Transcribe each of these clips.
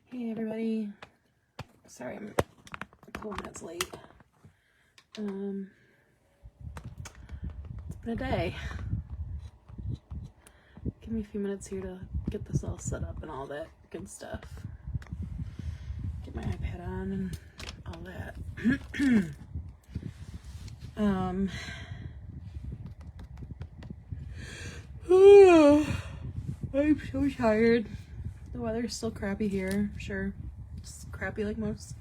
Hey everybody, sorry I'm a couple minutes late. It's been a day. Give me a few minutes here to get this all set up and all that good stuff. Get my iPad on and all that. I'm so tired. The weather's still crappy here, sure. It's crappy like most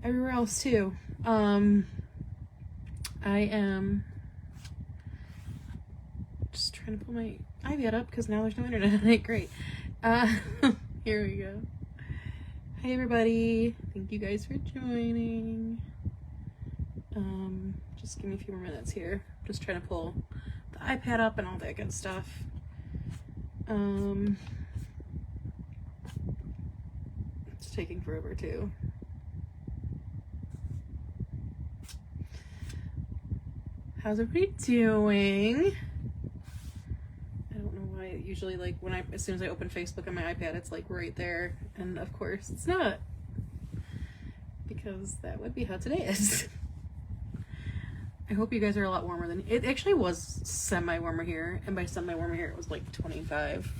everywhere else too. I am just trying to pull my iPad up because now there's no internet. Great. Here we go. Hi everybody. Thank you guys for joining. Just give me a few more minutes here. Just trying to pull the iPad up and all that good stuff. It's taking forever too. How's everybody doing? I don't know why usually like when as soon as I open Facebook on my iPad it's like right there, and of course it's not, because that would be how today is. I hope you guys are a lot warmer than it actually was. Semi-warmer here, and by semi-warmer here it was like 25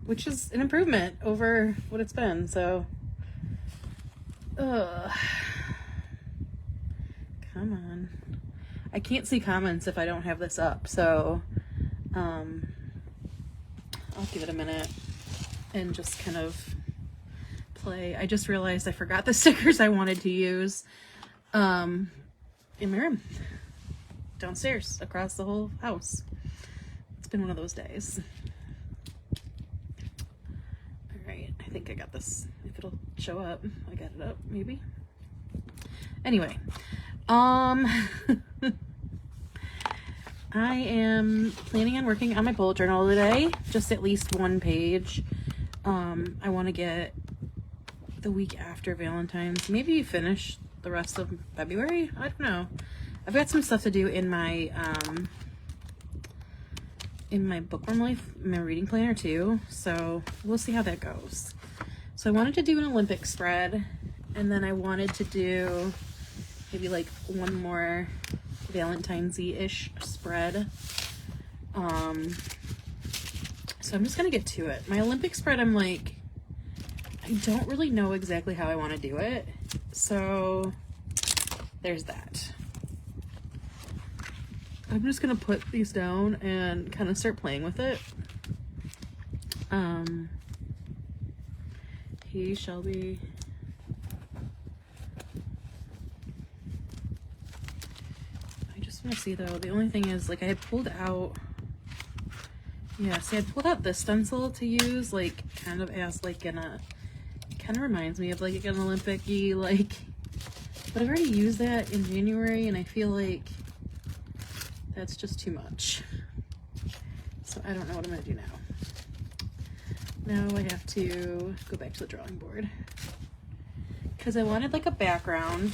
which is an improvement over what it's been. So come on, I can't see comments if I don't have this up, so I'll give it a minute and just kind of play. I just realized I forgot the stickers I wanted to use in my room downstairs across the whole house. It's been one of those days. All right, I think I got this. If it'll show up, I got it up maybe. Anyway, I am planning on working on my bullet journal today, just at least one page. I want to get the week after Valentine's, maybe finish the rest of February. I don't know. I've got some stuff to do in my bookworm life, my reading planner too, so we'll see how that goes. So I wanted to do an Olympic spread, and then I wanted to do maybe like one more Valentine's-y-ish spread. So I'm just gonna get to it. My Olympic spread, I'm like, I don't really know exactly how I want to do it, so there's that. I'm just gonna put these down and kind of start playing with it. He shall be. I just want to see though, the only thing is, like, I had pulled out, yeah, see, I pulled out this stencil to use, like, kind of as, like, kind of reminds me of, like, an Olympic-y, like, but I've already used that in January, and I feel like that's just too much. So I don't know what I'm gonna do now. Now I have to go back to the drawing board, because I wanted like a background.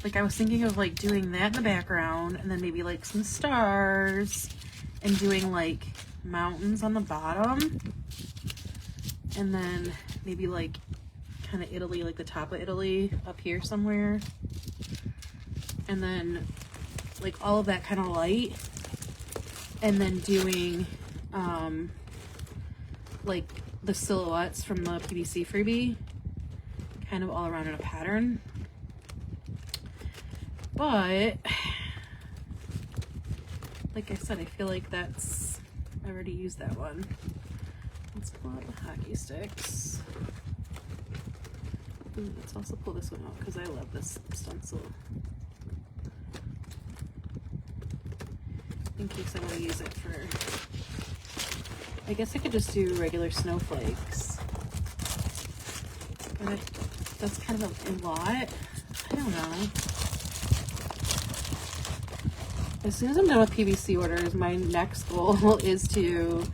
Like I was thinking of like doing that in the background, and then maybe like some stars, and doing like mountains on the bottom, and then maybe like kind of Italy, like the top of Italy up here somewhere, and then like all of that kind of light, and then doing like the silhouettes from the PVC freebie kind of all around in a pattern. But like I said, I feel like I already used that one. Let's pull out the hockey sticks. Ooh, let's also pull this one out because I love this stencil. In case I want to use it for, I guess I could just do regular snowflakes, but that's kind of a lot. I don't know. As soon as I'm done with PVC orders, my next goal is to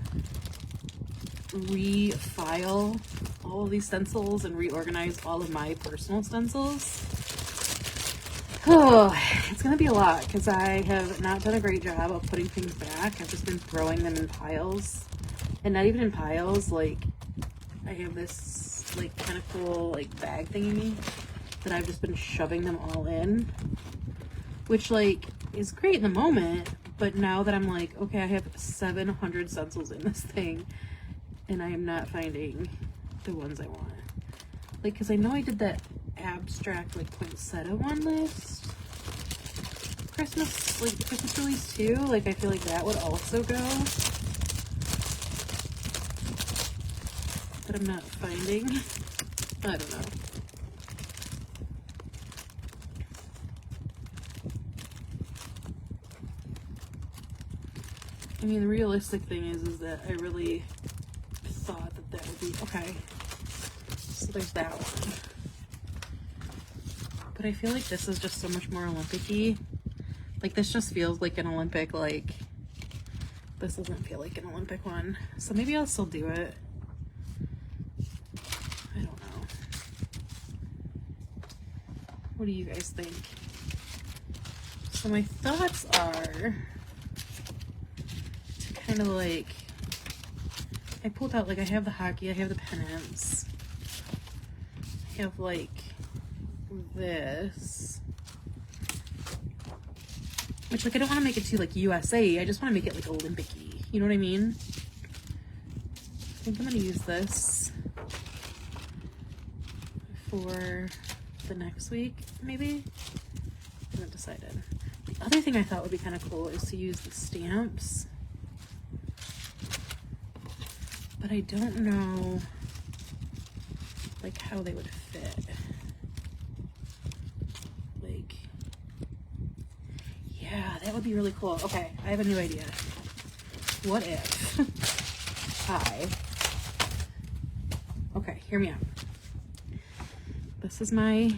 refile all of these stencils and reorganize all of my personal stencils. Oh, it's gonna be a lot because I have not done a great job of putting things back. I've just been throwing them in piles, and not even in piles. Like I have this like kind of cool like bag thingy that I've just been shoving them all in, which like is great in the moment, but now that I'm like, okay, I have 700 stencils in this thing and I am not finding the ones I want. Like, because I know I did that abstract like poinsettia one list. Christmas, like Christmas release too. Like, I feel like that would also go. But I'm not finding. I don't know. I mean, the realistic thing is that I really thought that that would be okay. So there's that one. But I feel like this is just so much more Olympic-y. Like, this just feels like an Olympic, like, this doesn't feel like an Olympic one. So maybe I'll still do it. I don't know. What do you guys think? So my thoughts are to kind of like, I pulled out, like, I have the hockey, I have the pennants, I have like this, which like I don't want to make it too like USA, I just want to make it like Olympic-y, you know what I mean? I think I'm gonna use this for the next week, maybe? I haven't decided. The other thing I thought would be kind of cool is to use the stamps, but I don't know like how they would fit. Like, yeah, that would be really cool. Okay, I have a new idea. What if okay, hear me out. This is my,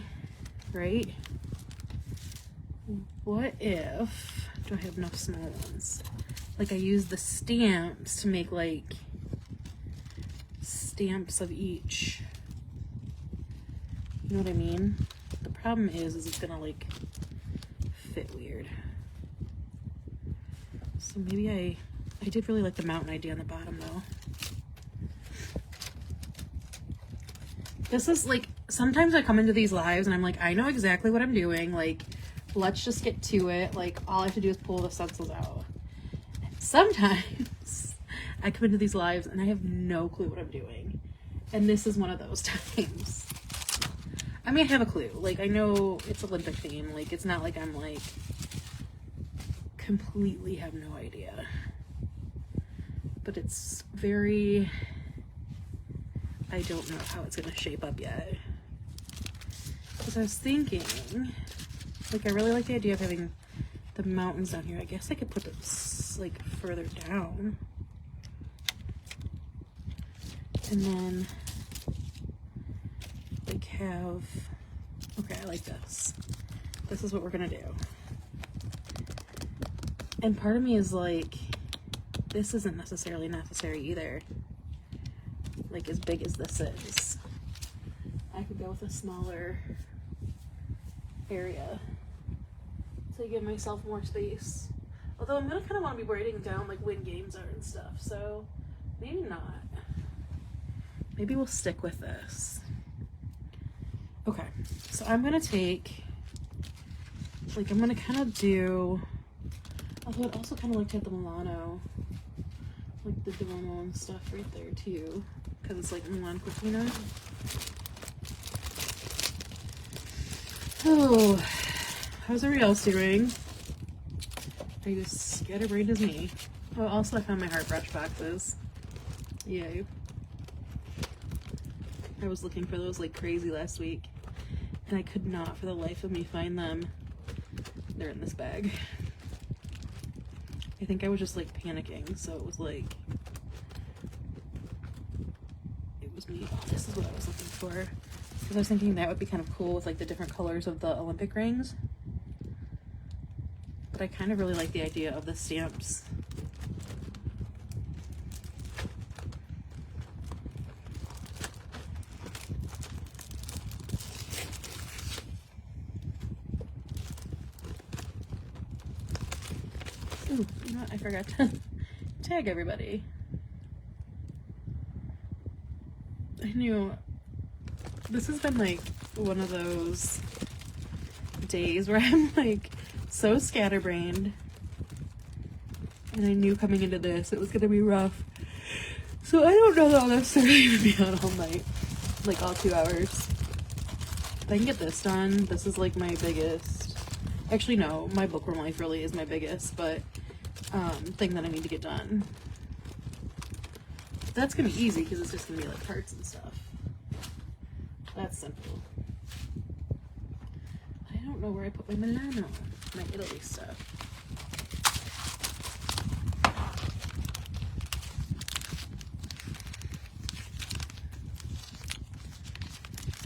right? What if, do I have enough small ones? Like I use the stamps to make like stamps of each. You know what I mean? The problem is it's gonna like fit weird. So maybe I did really like the mountain idea on the bottom though. This is like, sometimes I come into these lives and I'm like, I know exactly what I'm doing. Like, let's just get to it. Like, all I have to do is pull the stencils out. And sometimes I come into these lives and I have no clue what I'm doing. And this is one of those times. I mean, I have a clue. Like, I know it's Olympic theme. Like, it's not like I'm like completely have no idea. But it's very, I don't know how it's gonna shape up yet. Because I was thinking, like, I really like the idea of having the mountains down here. I guess I could put this like further down. And then like have, okay, I like this. This is what we're gonna do. And part of me is like, this isn't necessarily necessary either. Like, as big as this is, I could go with a smaller area to give myself more space. Although I'm gonna kind of want to be writing down like when games are and stuff, so maybe not. Maybe we'll stick with this. Okay, so I'm gonna take, like, I'm gonna kind of do, although I'd also kind of like to have the Milano, like the Duomo and stuff right there too, because it's like Milan Cortina. Oh, how's everybody else doing? Are you as scatterbrained as me? Oh, also I found my heart brush boxes. Yay. I was looking for those like crazy last week, and I could not for the life of me find them. They're in this bag. I think I was just like panicking, so it was like, it was me. Oh, this is what I was looking for. Because I was thinking that would be kind of cool with like the different colors of the Olympic rings. But I kind of really like the idea of the stamps. Ooh, you know what? I forgot to tag everybody. I knew This has been like one of those days where I'm like so scatterbrained, and I knew coming into this it was gonna be rough. So I don't know that I'll necessarily even be on all night, like all 2 hours. If I can get this done, this is like my biggest, actually no, my bookworm life really is my biggest, but thing that I need to get done. That's gonna be easy because it's just gonna be like hearts and stuff. That's simple. I don't know where I put my Milano, my Italy stuff.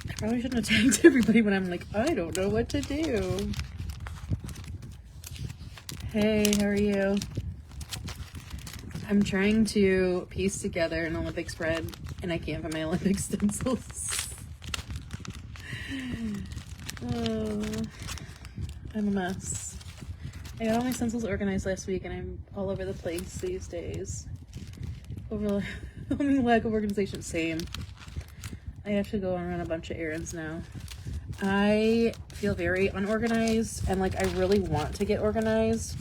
I probably shouldn't have tagged everybody when I'm like, I don't know what to do. Hey, how are you? I'm trying to piece together an Olympic spread, and I can't find my Olympic stencils. I'm a mess. I got all my stencils organized last week, and I'm all over the place these days. Overwhelming lack of organization. Same. I have to go and run a bunch of errands now. I feel very unorganized, and like I really want to get organized,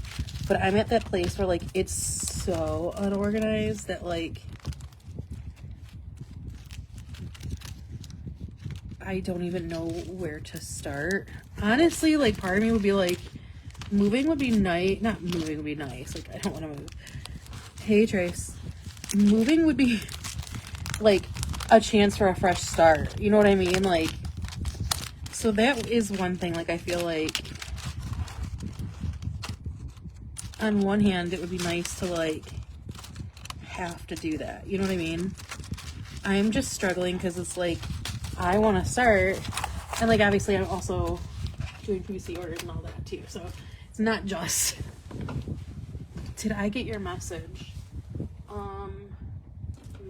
but I'm at that place where like it's so unorganized that like I don't even know where to start. Honestly, like part of me would be like, moving would be nice. Not moving would be nice. Like I don't want to move. Hey Trace. Moving would be like a chance for a fresh start. You know what I mean? Like, so that is one thing. Like I feel like on one hand it would be nice to like have to do that. You know what I mean? I'm just struggling because it's like I want to start, and like obviously I'm also doing PC orders and all that too, so it's not just. Did I get your message?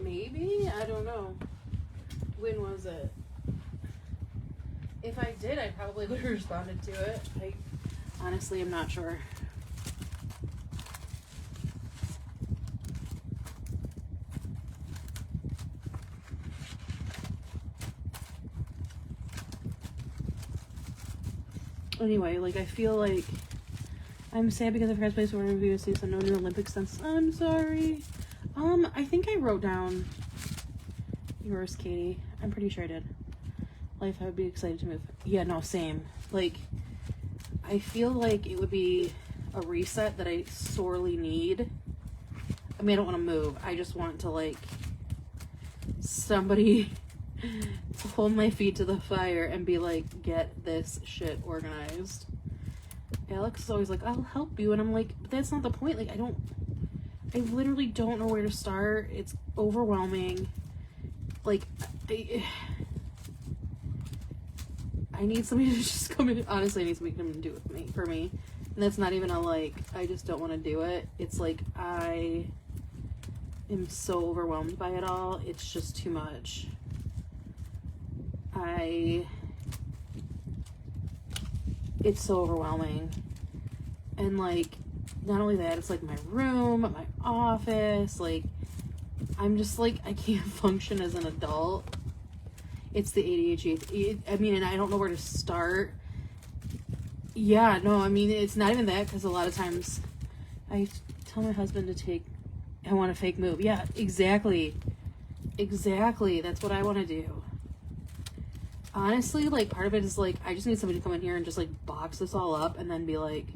Maybe, I don't know. When was it? If I did, I probably would have responded to it. I honestly am not sure. Anyway, like I feel like I'm sad because I forgot to place order review so no new Olympic stencils. I'm sorry. I think I wrote down yours, Katie. I'm pretty sure I did. Life, I would be excited to move. Yeah, no, same. Like, I feel like it would be a reset that I sorely need. I mean, I don't want to move. I just want to, like, somebody to hold my feet to the fire and be like, get this shit organized. Alex is always like, I'll help you. And I'm like, but that's not the point. Like, I literally don't know where to start. It's overwhelming. Like, I need somebody to just come in. Honestly, I need somebody to come and do it for me. And that's not even a, like, I just don't want to do it. It's like, I am so overwhelmed by it all. It's just too much. It's so overwhelming. And, like, not only that, it's like my room, my office, like, I'm just like, I can't function as an adult. It's the ADHD. I mean, and I don't know where to start. Yeah, no, I mean, it's not even that, because a lot of times I tell my husband to I want a fake move. Yeah, exactly. Exactly. That's what I want to do. Honestly, like, part of it is like, I just need somebody to come in here and just like box this all up and then be like,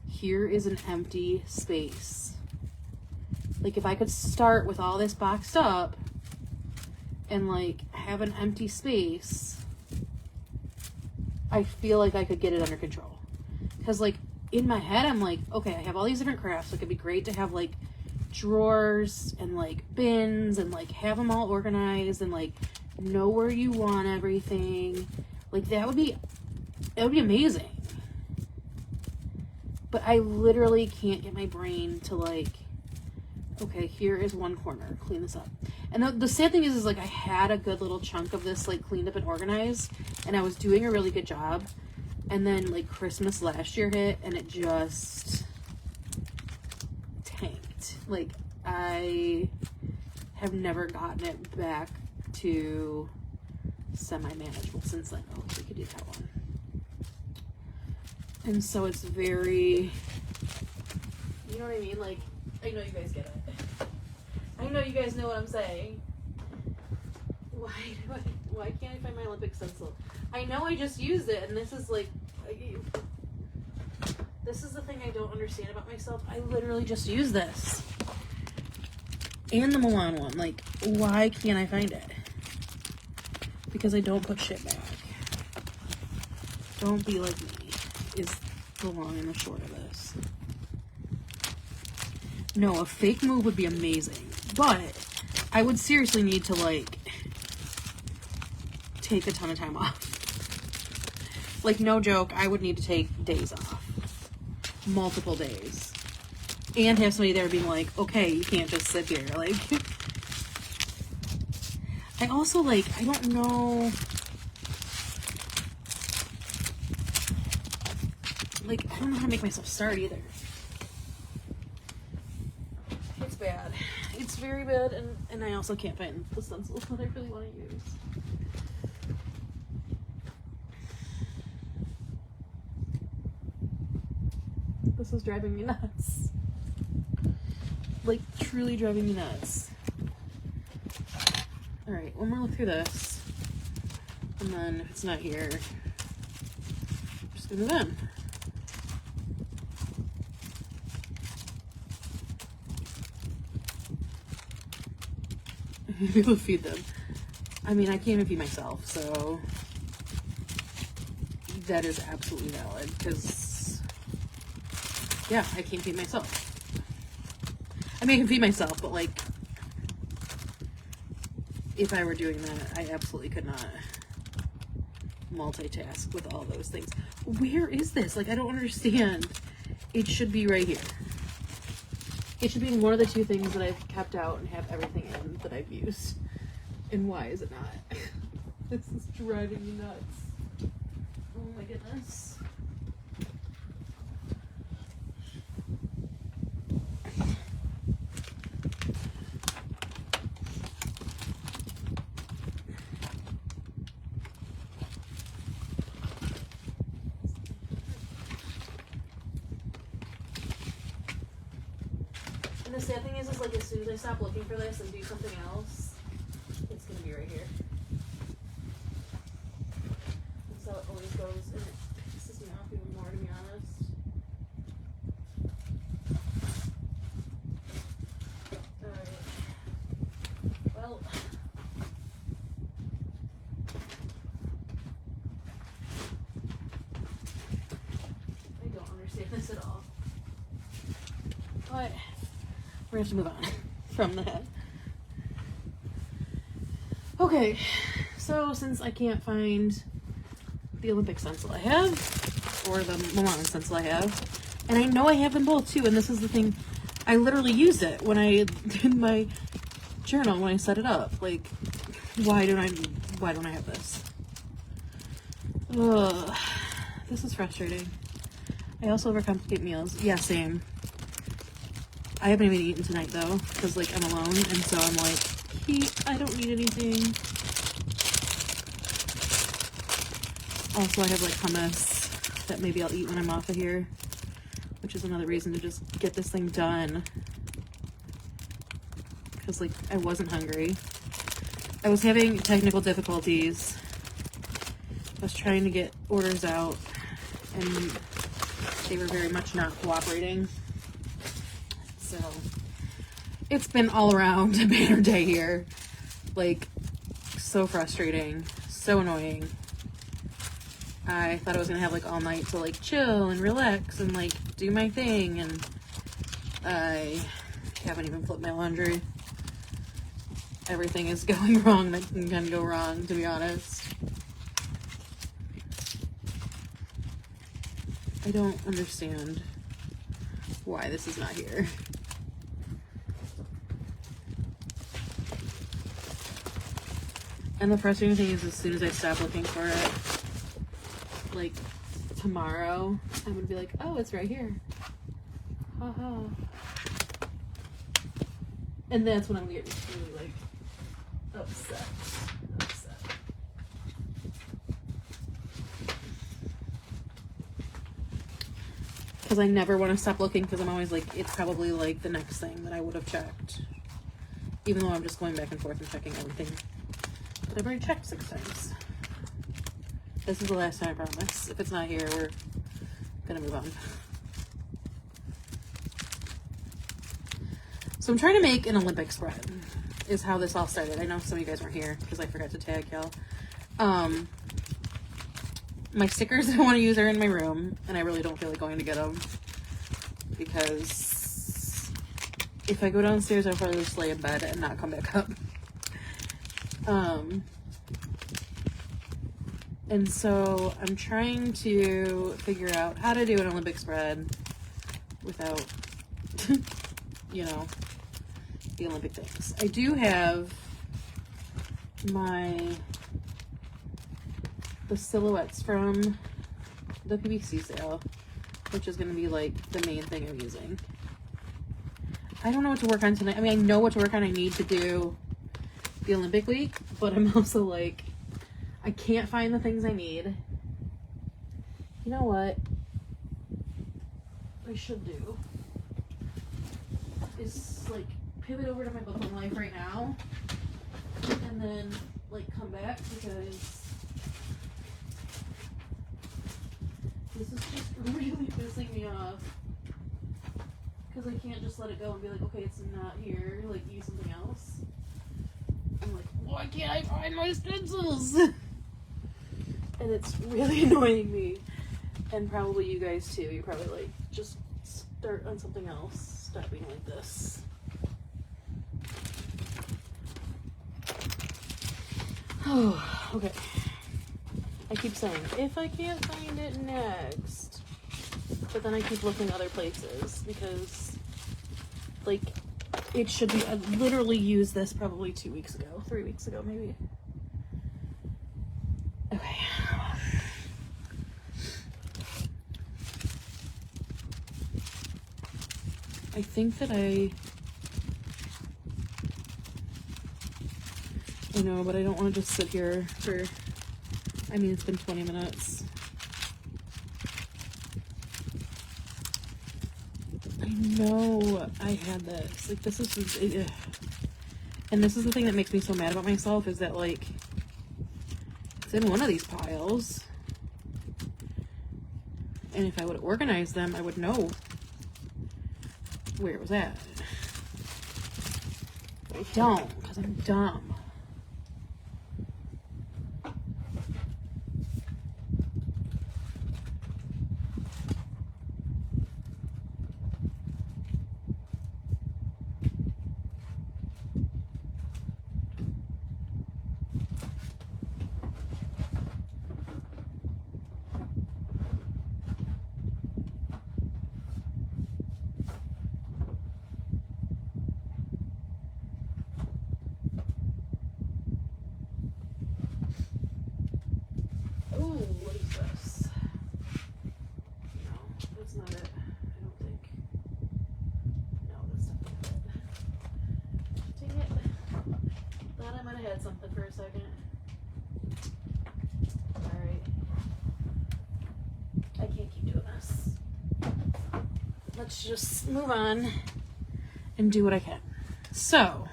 here is an empty space. Like, if I could start with all this boxed up and like have an empty space, I feel like I could get it under control. Because like in my head, I'm like, okay, I have all these different crafts. Like, it'd be great to have like drawers and like bins and like have them all organized and like know where you want everything. Like, that would be amazing. But I literally can't get my brain to like, okay, here is one corner, clean this up. And the sad thing is like, I had a good little chunk of this like cleaned up and organized, and I was doing a really good job. And then like Christmas last year hit, and it just tanked. Like, I have never gotten it back to semi-manageable since then. Oh, we could do that one. And so it's very, you know what I mean? Like, I know you guys get it. I know you guys know what I'm saying. Why can't I find my Olympic stencil? I know I just used it, and this is like, this is the thing I don't understand about myself. I literally just used this. And the Milan one. Like, why can't I find it? Because I don't put shit back. Don't be like me, is the long and the short of this. No, a fake move would be amazing. But I would seriously need to, like, take a ton of time off. Like, no joke, I would need to take days off. Multiple days. And have somebody there being like, okay, you can't just sit here. Like, I also, like, I don't know. Like, I don't know how to make myself start either. It's bad. It's very bad, and I also can't find the stencils that I really want to use. This is driving me nuts. Like, truly driving me nuts. Alright, one more look through this. And then, if it's not here, I'm just gonna move on. People feed them. I mean, I can't even feed myself, so that is absolutely valid, because, yeah, I can't feed myself. I mean, I can feed myself, but, like, if I were doing that, I absolutely could not multitask with all those things. Where is this? Like, I don't understand. It should be right here. It should be in one of the two things that I've kept out and have everything in that I've used. And why is it not? This is driving me nuts. Oh my goodness. And the sad thing is like, as soon as I stop looking for this and do something else, it's gonna be right here. That's how it always goes, and it pisses me off even more, to be honest. Alright. Well. I don't understand this at all. But we're gonna have to move on from that. Okay, so since I can't find the Olympic stencil I have, or the Milan stencil I have, and I know I have them both too, and this is the thing, I literally used it when I did my journal, when I set it up. Like, why don't I have this? Ugh, this is frustrating. I also overcomplicate meals. Yeah, same. I haven't even eaten tonight though, because like I'm alone, and so I'm like, I don't need anything. Also, I have like hummus that maybe I'll eat when I'm off of here, which is another reason to just get this thing done. Because like I wasn't hungry. I was having technical difficulties. I was trying to get orders out, and they were very much not cooperating. So it's been all around a banner day here. Like, so frustrating, so annoying. I thought I was gonna have like all night to like chill and relax and like do my thing, and I haven't even flipped my laundry. Everything is going wrong that can go wrong, to be honest. I don't understand why this is not here. And the frustrating thing is, as soon as I stop looking for it, like tomorrow, I'm gonna be like, oh, it's right here. Haha. And that's when I'm getting really like upset. because I never want to stop looking, because I'm always like, it's probably like the next thing that I would have checked. Even though I'm just going back and forth and checking everything that I've already checked 6 times. This is the last time, I promise. If it's not here, we're gonna move on. So I'm trying to make an Olympic spread, is how this all started. I know some of you guys weren't here because I forgot to tag y'all. My stickers I want to use are in my room, and I really don't feel like going to get them, because if I go downstairs, I'll probably just lay in bed and not come back up. And so I'm trying to figure out how to do an Olympic spread without, you know, the Olympic things. I do have the silhouettes from the PBC sale, which is going to be like the main thing I'm using. I don't know what to work on tonight. I mean, I know what to work on. I need to do the Olympic week, but I'm also like, I can't find the things I need. You know what I should do is like pivot over to my book on life right now and then like come back, because this is just really pissing me off, because I can't just let it go and be like, okay, it's not here, like use something else. I'm like, why can't I find my stencils? And it's really annoying me, and probably you guys too. You're probably like, just start on something else. Stop being like this. Oh, okay. I keep saying, if I can't find it next, but then I keep looking other places, because like it should be, I literally used this probably 2 weeks ago, 3 weeks ago maybe. Okay. I think that I know, but I don't want to just sit here for, I mean, it's been 20 minutes. I know I had this. Like, this is, and this is the thing that makes me so mad about myself, is that, like, it's in one of these piles. And if I would organize them, I would know where it was at. But I don't, because I'm dumb. Something for a second. Alright. I can't keep doing this. Let's just move on and do what I can. So,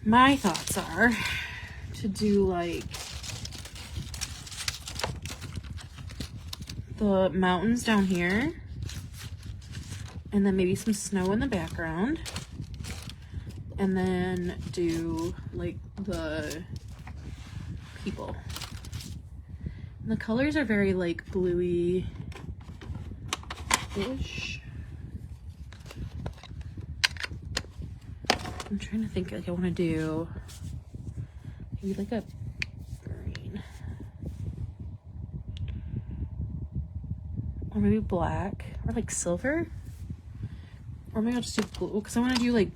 my thoughts are to do like the mountains down here, and then maybe some snow in the background. And then do like the people. And the colors are very like bluey-ish. I'm trying to think, like I want to do maybe like a green. Or maybe black. Or like silver. Or maybe I'll just do blue, because I want to do like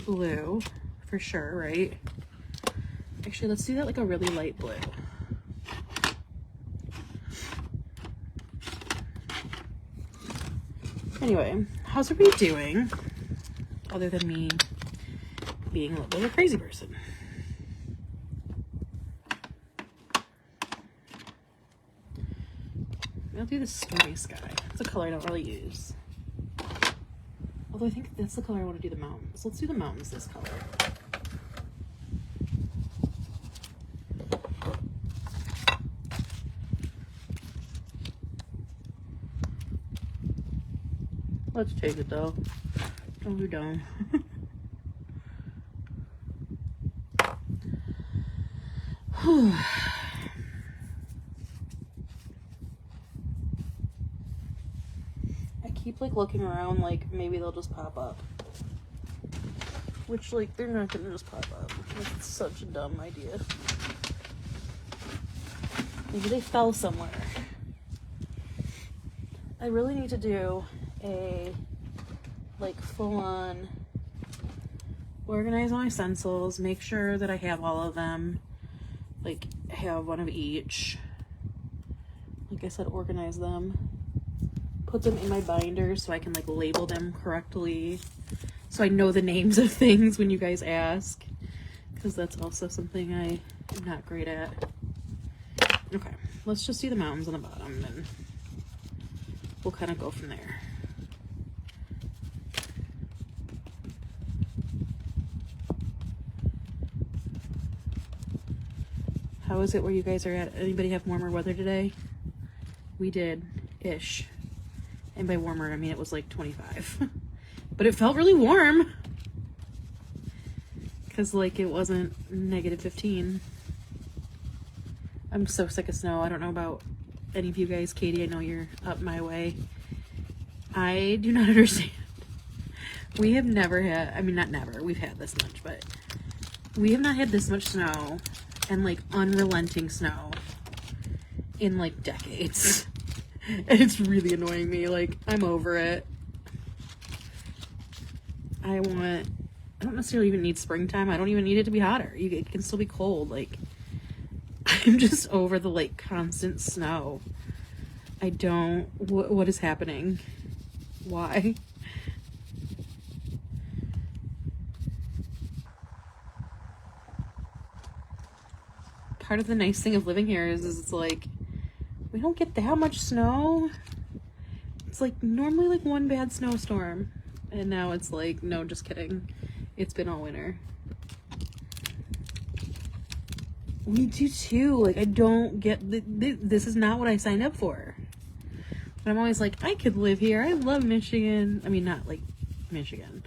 blue for sure, right? Actually, let's do that like a really light blue. Anyway, how's everybody doing? Other than me being a little bit of a crazy person. I'll do the Stormy Sky. It's a color I don't really use. Although I think that's the color I want to do the mountains. Let's do the mountains this color. Let's take it though. Don't be dumb. I keep like looking around like maybe they'll just pop up. Which like they're not gonna just pop up. That's such a dumb idea. Maybe they fell somewhere. I really need to do a like full-on organize all my stencils, make sure that I have all of them, like have one of each, like I said, organize them, put them in my binder so I can like label them correctly, so I know the names of things when you guys ask, because that's also something I am not great at. Okay, let's just do the mountains on the bottom and we'll kind of go from there. How is it where you guys are at? Anybody have warmer weather today? We did-ish. And by warmer, I mean it was like 25. But it felt really warm. Because like it wasn't negative 15. I'm so sick of snow. I don't know about any of you guys. Katie, I know you're up my way. I do not understand. We have never had, I mean not never, we've had this much, but we have not had this much snow and like unrelenting snow in like decades. And it's really annoying me. Like, I'm over it. I don't necessarily even need springtime. I don't even need it to be hotter. It can still be cold. Like, I'm just over the like constant snow. I don't, what is happening? Why? Part of the nice thing of living here is it's like, we don't get that much snow. It's like normally like one bad snowstorm. And now it's like, no, just kidding. It's been all winter. We do too. Like, I don't get, this is not what I signed up for. But I'm always like, I could live here. I love Michigan. I mean, not like Michigan.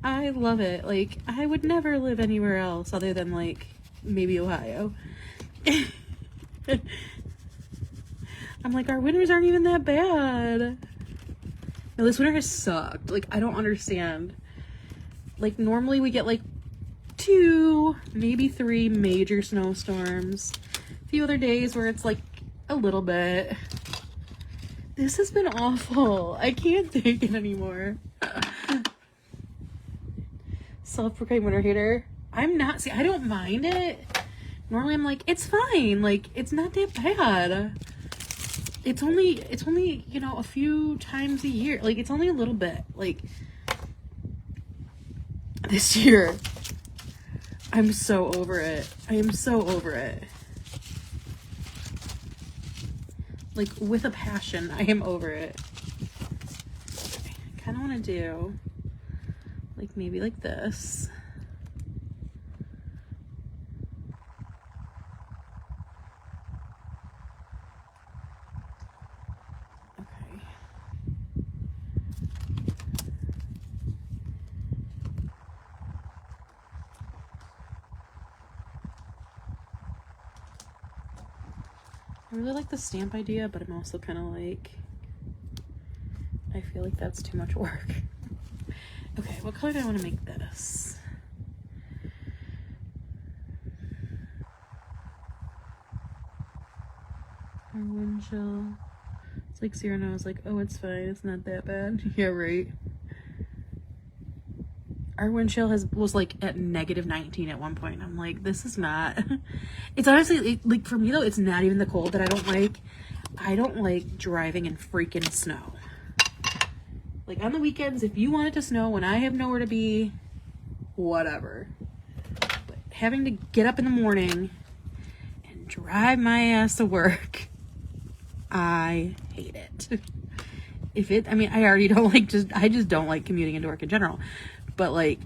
I love it. Like, I would never live anywhere else other than like maybe Ohio. I'm like, our winters aren't even that bad. No, this winter has sucked. Like, I don't understand. Like, normally we get like 2, maybe 3 major snowstorms. A few other days where it's like a little bit. This has been awful. I can't take it anymore. Self-proclaimed winter hater. I'm not, see, I don't mind it. Normally I'm like, it's fine. Like, it's not that bad. It's only, you know, a few times a year. Like, it's only a little bit. Like, this year, I'm so over it. I am so over it. Like, with a passion, I am over it. Okay, I kind of want to do, like, maybe like this. I really like the stamp idea, but I'm also kind of like, I feel like that's too much work. Okay, what color do I want to make this? Our wind chill. It's like Zero knows, like, oh, it's fine. It's not that bad. Yeah, right. Our wind chill was like at negative 19 at one point. I'm like, this is not. It's honestly like for me though, it's not even the cold that I don't like. I don't like driving in freaking snow. Like on the weekends, if you want it to snow when I have nowhere to be, whatever. But having to get up in the morning and drive my ass to work, I hate hate it. I mean, I already don't like, I just don't like commuting into work in general. But like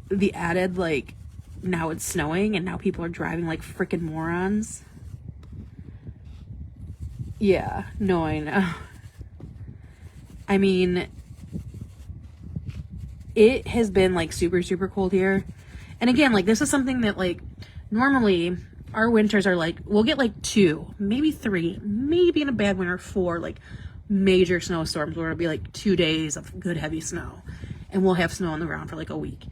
the added, like, now it's snowing and now people are driving like freaking morons. Yeah, no, I know. I mean, it has been like super, super cold here. And again, like this is something that like normally our winters are like, we'll get like 2, maybe 3, maybe in a bad winter 4, like major snowstorms where it'll be like 2 days of good heavy snow. And we'll have snow on the ground for like a week.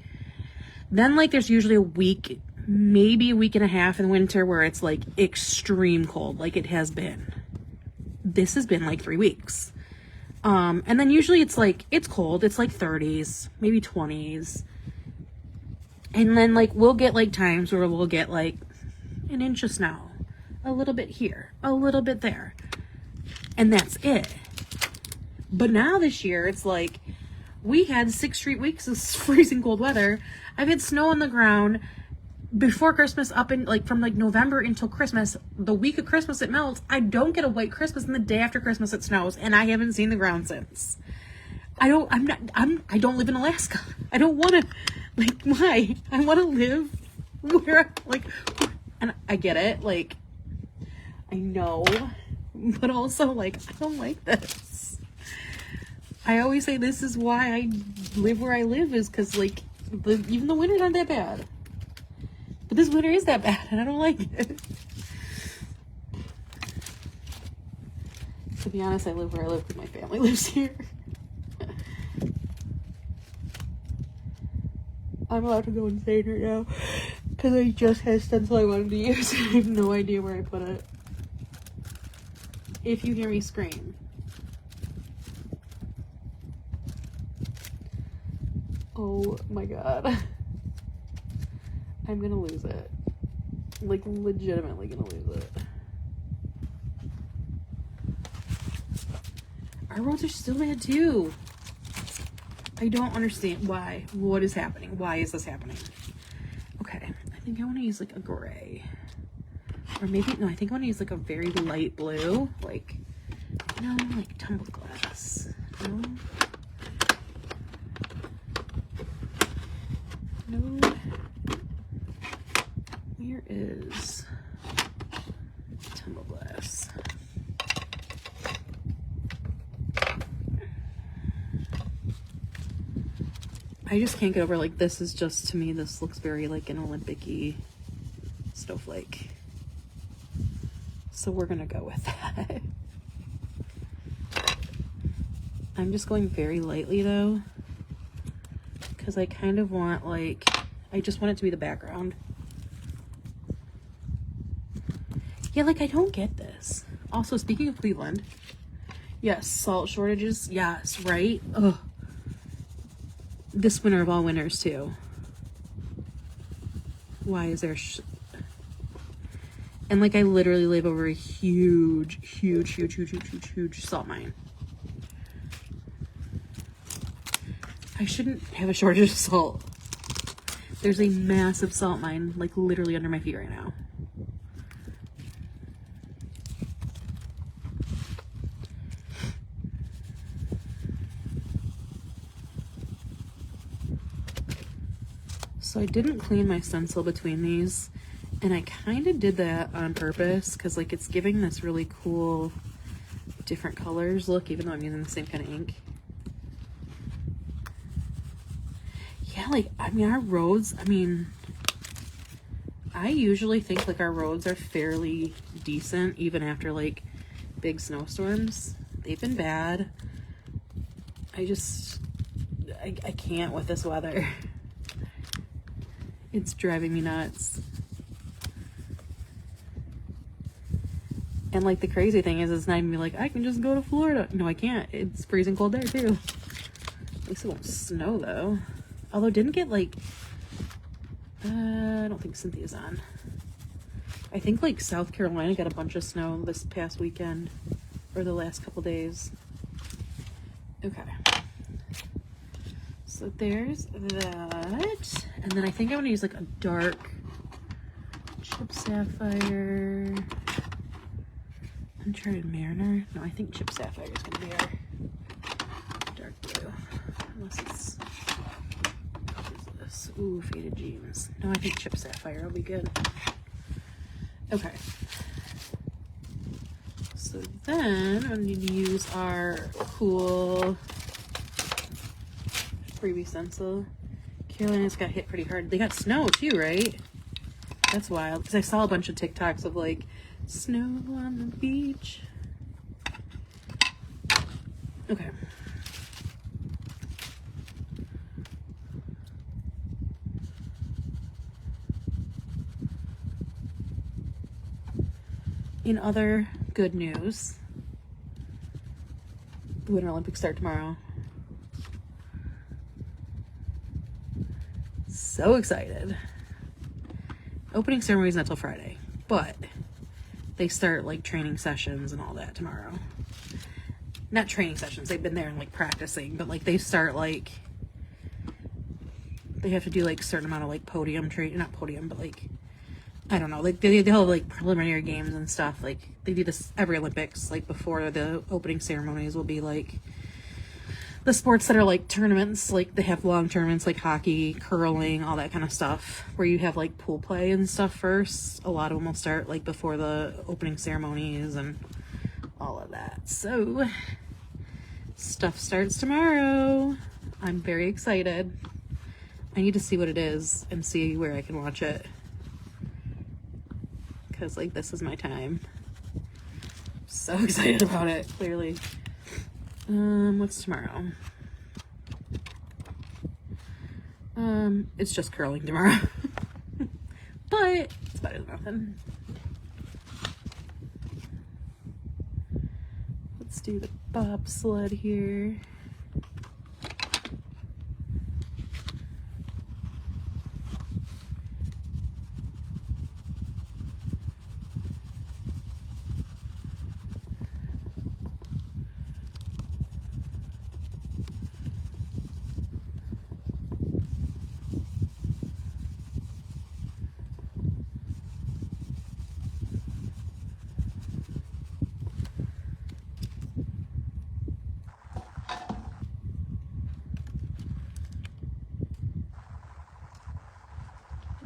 Then like there's usually a week, maybe a week and a half in winter where it's like extreme cold, like it has been. This has been like 3 weeks. And then usually it's like, it's cold. It's like 30s, maybe 20s. And then like, we'll get like times where we'll get like an inch of snow, a little bit here, a little bit there. And that's it. But now this year, it's like, we had 6 straight weeks of freezing cold weather. I've had snow on the ground before Christmas up in like from like November until Christmas. The week of Christmas it melts. I don't get a white Christmas, and the day after Christmas it snows, and I haven't seen the ground since. I don't live in Alaska. I don't want to, like, why? I want to live where, like, and I get it, like, I know, but also, like, I don't like this. I always say this is why I live where I live, is because, like, even the winter's not that bad. But this winter is that bad, and I don't like it. To be honest, I live where I live because my family lives here. I'm allowed to go insane right now because I just had a stencil I wanted to use. I have no idea where I put it. If you hear me scream. Oh my god. I'm gonna lose it. Like, legitimately gonna lose it. Our roads are still bad too. I don't understand why. What is happening? Why is this happening? Okay, I think I want to use like a gray. Or maybe, no, I think I want to use like a very light blue. Like, you know, like tumbled glass. No. No. Where is tumble glass? I just can't get over, like, this is just, to me, this looks very like an Olympic-y snowflake. So we're gonna go with that. I'm just going very lightly though, because I kind of want, like, I just want it to be the background. Yeah, like, I don't get this. Also, speaking of Cleveland, yes, salt shortages, yes, right? Ugh. This winter of all winters too. Why is there and like, I literally live over a huge salt mine. I shouldn't have a shortage of salt. There's a massive salt mine, like, literally under my feet right now. So I didn't clean my stencil between these, and I kind of did that on purpose because, like, it's giving this really cool different colors look, even though I'm using the same kind of ink. Yeah, like, I mean, our roads, I mean, I usually think, like, our roads are fairly decent even after, like, big snowstorms. They've been bad. I can't with this weather. It's driving me nuts. And, like, the crazy thing is, it's not even like, I can just go to Florida. No, I can't. It's freezing cold there, too. At least it won't snow, though. Although, didn't get, like, I don't think Cynthia's on. I think, like, South Carolina got a bunch of snow this past weekend. Or the last couple days. Okay. So there's that. And then I think I want to use, like, a dark chip sapphire. Uncharted Mariner. No, I think Chip Sapphire is going to be our dark blue. Unless it's... What is this? Ooh, Faded Jeans. No, I think Chip Sapphire will be good. Okay. So then we need to use our cool freebie stencil. Carolina's got hit pretty hard. They got snow too, right? That's wild. Because I saw a bunch of TikToks of like snow on the beach. Okay. In other good news, the Winter Olympics start tomorrow. So excited. Opening ceremony is not till Friday, but they start like training sessions and all that tomorrow. Not training sessions, they've been there and like practicing, but like they start like, they have to do like a certain amount of like podium training, not podium, but like, I don't know, like they have like preliminary games and stuff. Like they do this every Olympics, like before the opening ceremonies will be like the sports that are like tournaments, like they have long tournaments like hockey, curling, all that kind of stuff, where you have like pool play and stuff first. A lot of them will start like before the opening ceremonies and all of that. So stuff starts tomorrow. I'm very excited. I need to see what it is and see where I can watch it. Because like this is my time. So excited about it, clearly. What's tomorrow? It's just curling tomorrow. But it's better than nothing. Let's do the bobsled here.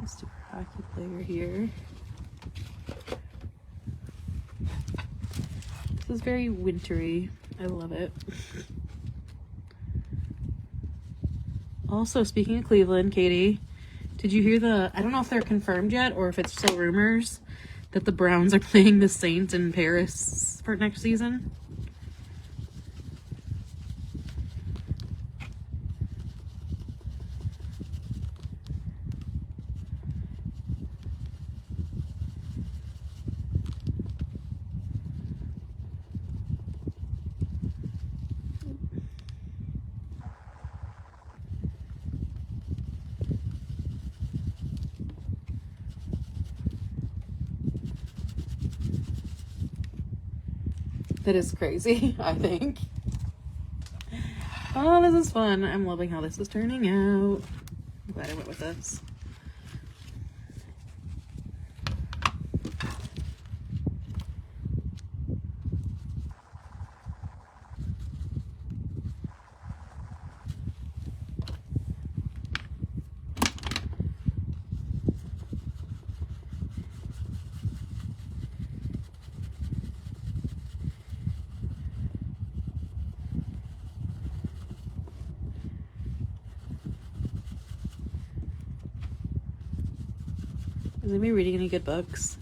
Let's do our hockey player here. This is very wintry. I love it. Also, speaking of Cleveland, Katie, did you hear I don't know if they're confirmed yet or if it's still rumors, that the Browns are playing the Saints in Paris for next season? That is crazy, I think. Oh, this is fun. I'm loving how this is turning out. I'm glad I went with this. Is anybody reading any good books?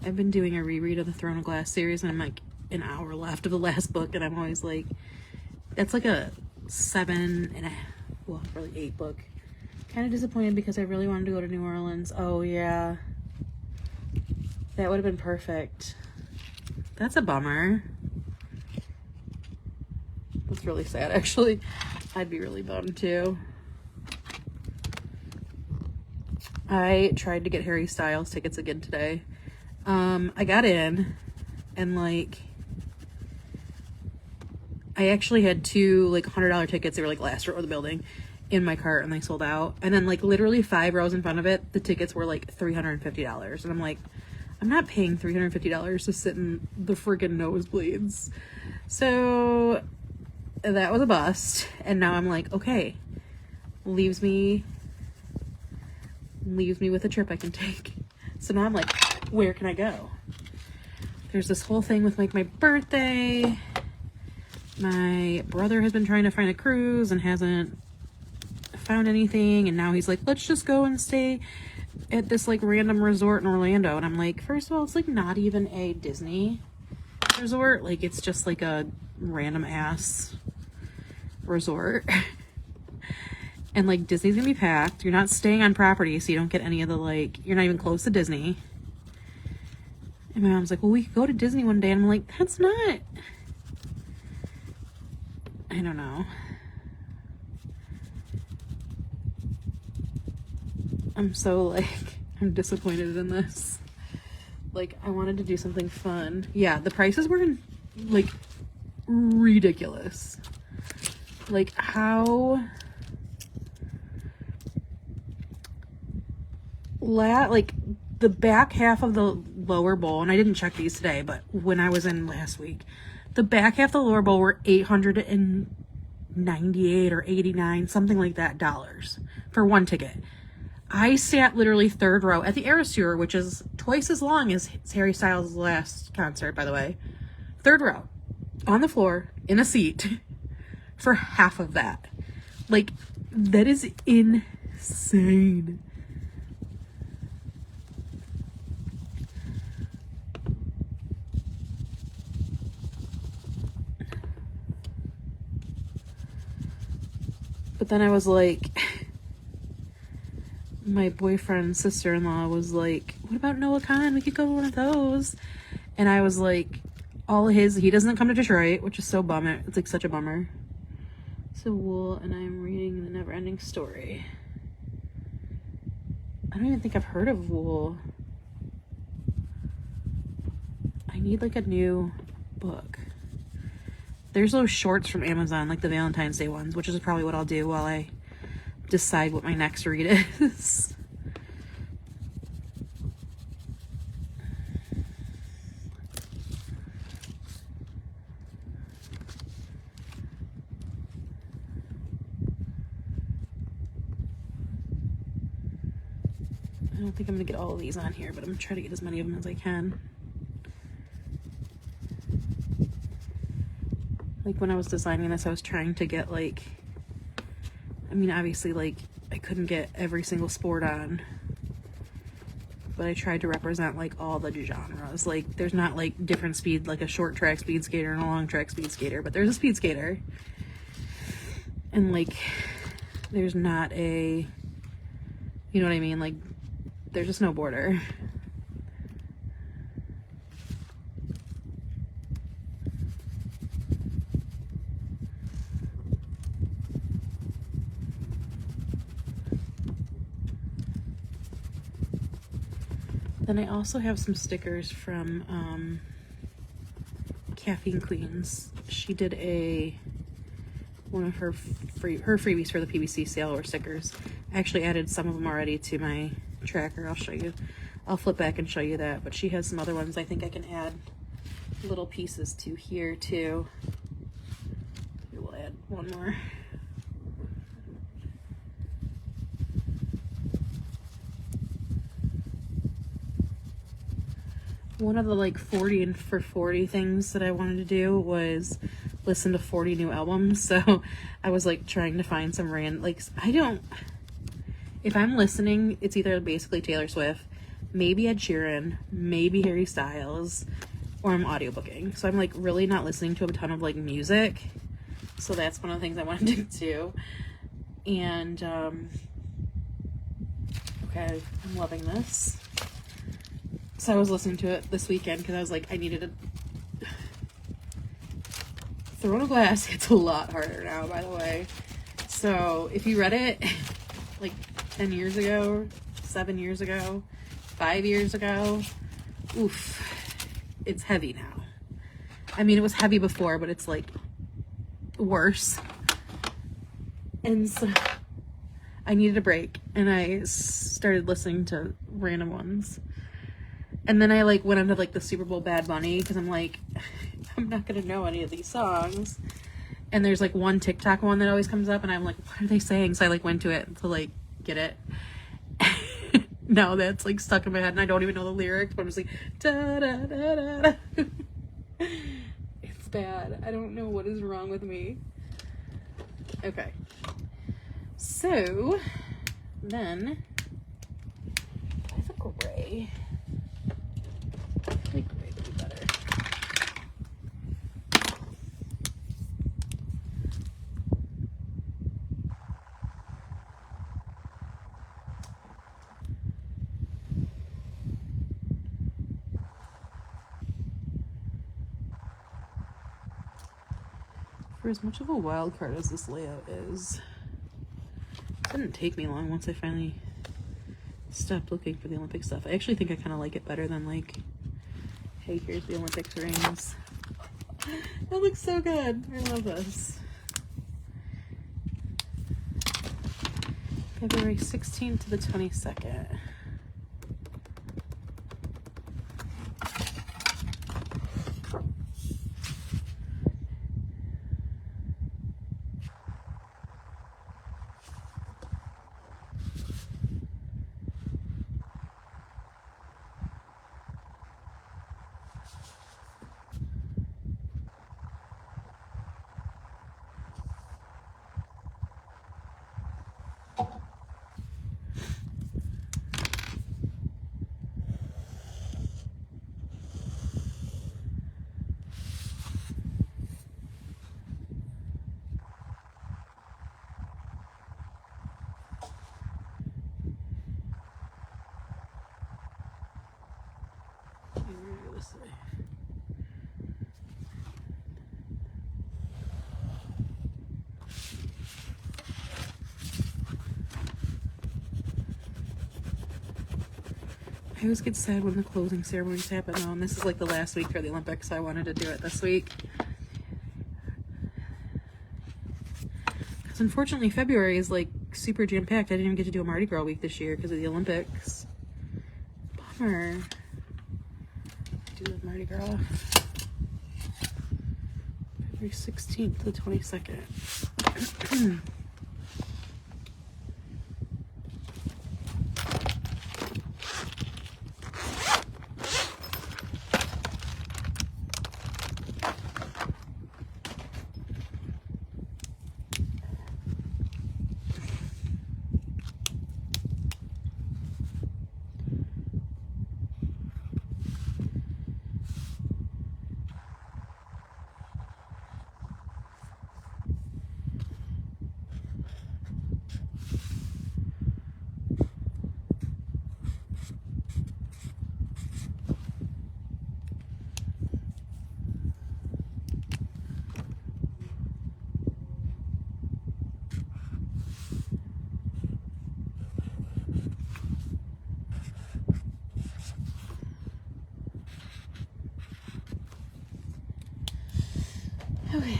I've been doing a reread of the Throne of Glass series, and I'm like an hour left of the last book, and I'm always like, that's like a 8 book. Kind of disappointed because I really wanted to go to New Orleans. Oh yeah, that would have been perfect. That's a bummer. That's really sad, actually. I'd be really bummed too. I tried to get Harry Styles tickets again today. I got in, and like, I actually had 2 like $100 tickets. They were like last row of the building in my cart, and they sold out. And then like literally 5 rows in front of it, the tickets were like $350. And I'm like, I'm not paying $350 to sit in the freaking nosebleeds. So that was a bust. And now I'm like, okay, leaves me with a trip I can take. So now I'm like, where can I go? There's this whole thing with like my birthday. My brother has been trying to find a cruise and hasn't found anything. And now he's like, let's just go and stay at this like random resort in Orlando. And I'm like, first of all, it's like not even a Disney resort. Like it's just like a random ass resort. And like Disney's gonna be packed. You're not staying on property, so you don't get any of the like, you're not even close to Disney. And my mom's like, well, we could go to Disney one day. And I'm like, that's not, I don't know. I'm so like, I'm disappointed in this. Like, I wanted to do something fun. Yeah, the prices were like ridiculous. Like how like the back half of the lower bowl, and I didn't check these today, but when I was in last week, the back half of the lower bowl were $898 or 89, something like that, dollars for one ticket. I sat literally third row at the Eras Tour, which is twice as long as Harry Styles' last concert, by the way. Third row, on the floor, in a seat, for half of that. Like, that is insane. But then I was like, my boyfriend's sister-in-law was like, what about Noah Khan? We could go to one of those. And I was like, he doesn't come to Detroit, which is so bummer. It's like such a bummer. So Wool, and I'm reading The Never-Ending Story. I don't even think I've heard of Wool. I need like a new book. There's those shorts from Amazon, like the Valentine's Day ones, which is probably what I'll do while I decide what my next read is. I don't think I'm gonna get all of these on here, but I'm gonna try to get as many of them as I can. Like when I was designing this, I was trying to get like, I mean, obviously like I couldn't get every single sport on, but I tried to represent like all the genres. Like there's not like different speed, like a short track speed skater and a long track speed skater, but there's a speed skater. And like, there's not a, you know what I mean? Like there's a snowboarder. Then I also have some stickers from Caffeine Queens. She did one of her freebies for the PBC sale or stickers. I actually added some of them already to my tracker. I'll show you. I'll flip back and show you that. But she has some other ones I think I can add little pieces to here too. Here, we'll add one more. One of the like 40 and for 40 things that I wanted to do was listen to 40 new albums. So I was like trying to find some if I'm listening, it's either basically Taylor Swift, maybe Ed Sheeran, maybe Harry Styles, or I'm audiobooking. So I'm like really not listening to a ton of like music. So that's one of the things I wanted to do. And okay, I'm loving this. So I was listening to it this weekend because I was like, I needed to throw in a glass. It's a lot harder now, by the way. So if you read it like 10 years ago, 7 years ago, 5 years ago, oof, it's heavy now. I mean, it was heavy before, but it's like worse. And so I needed a break and I started listening to random ones. And then I like went into like the Super Bowl Bad Bunny because I'm like, I'm not gonna know any of these songs. And there's like one TikTok one that always comes up, and I'm like, what are they saying? So I like went to it to like get it. Now that's like stuck in my head, and I don't even know the lyrics, but I'm just like, da da da da da. It's bad. I don't know what is wrong with me. Okay. So then I have a gray. I think gray would be better. For as much of a wild card as this layout is, it didn't take me long once I finally stopped looking for the Olympic stuff. I actually think I kind of like it better than like, hey, here's the Olympics rings. That looks so good. I love this. February 16th to the 22nd. I always get sad when the closing ceremonies happen though, and this is like the last week for the Olympics, so I wanted to do it this week. Because unfortunately February is like super jam-packed. I didn't even get to do a Mardi Gras week this year because of the Olympics. Bummer. I do love Mardi Gras. February 16th to the 22nd. Okay.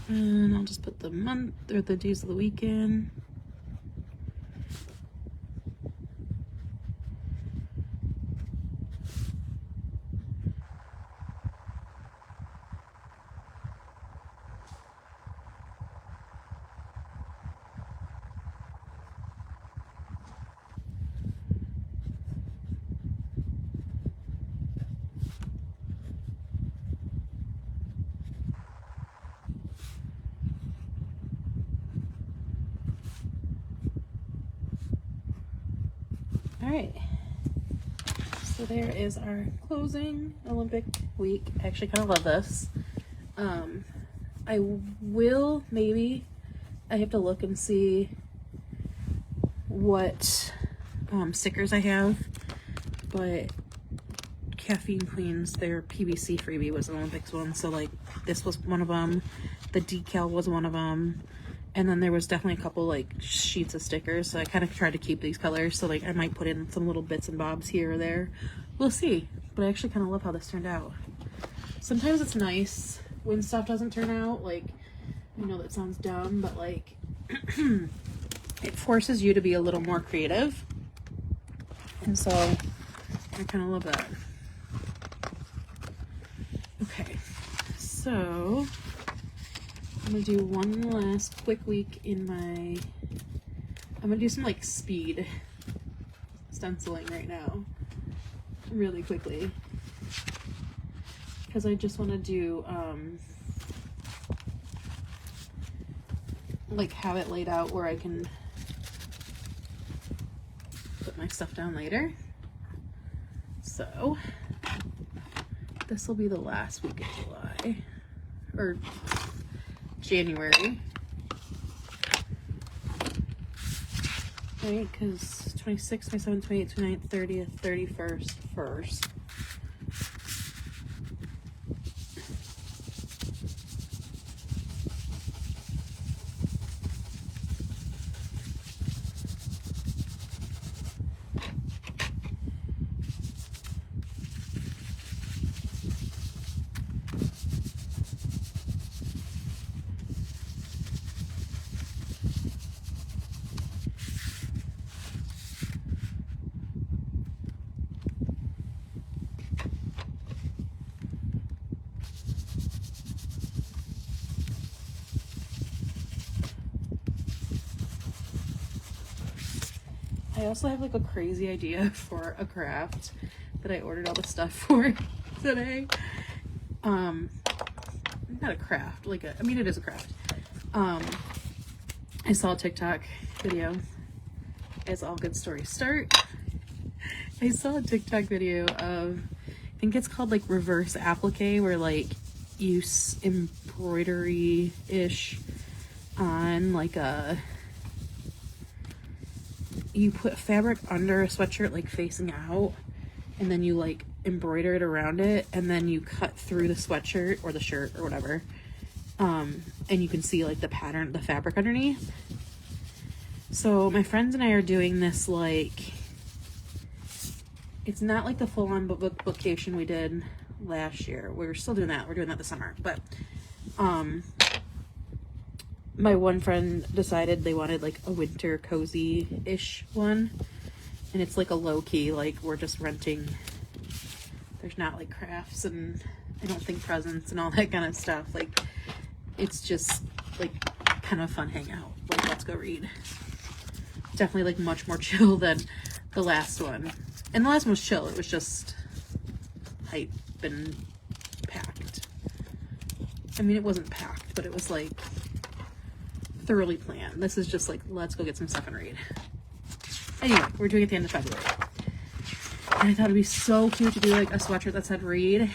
And I'll just put the month or the days of the weekend. All right, so there is our closing Olympic week. I actually kind of love this. I will maybe, I have to look and see what stickers I have, but Caffeine Queens, their PVC freebie was an Olympics one, so like this was one of them, the decal was one of them. And then there was definitely a couple like sheets of stickers, so I kind of tried to keep these colors, so like I might put in some little bits and bobs here or there. We'll see, but I actually kind of love how this turned out. Sometimes it's nice when stuff doesn't turn out. Like, I know that sounds dumb, but like it forces you to be a little more creative. And so I kind of love that. Okay, so I'm gonna do one last quick week in my, I'm gonna do some like speed stenciling right now, really quickly, because I just want to do like have it laid out where I can put my stuff down later. So this will be the last week of July, or January, right? Because 26th, 27th, 28th, 29th, 30th, 31st, 1st. I also have like a crazy idea for a craft that I ordered all the stuff for today. Not a craft, like a, I mean it is a craft. I saw a TikTok video, as all good stories start. I saw a TikTok video of, I think it's called like reverse applique, where like you embroidery-ish on like a, you put fabric under a sweatshirt like facing out, and then you like embroider it around it, and then you cut through the sweatshirt or the shirt or whatever, and you can see like the pattern, the fabric underneath. So my friends and I are doing this, like, it's not like the full-on bookcation we did last year. We're still doing that. We're doing that this summer, but my one friend decided they wanted like a winter cozy-ish one, and it's like a low-key, like we're just renting, there's not like crafts and I don't think presents and all that kind of stuff. Like it's just like kind of fun hangout, like let's go read. Definitely like much more chill than the last one, and the last one was chill, it was just hype and packed. I mean, it wasn't packed, but it was like thoroughly planned. This is just like, let's go get some stuff and read. Anyway, we're doing it at the end of February. And I thought it'd be so cute to do like a sweatshirt that said read.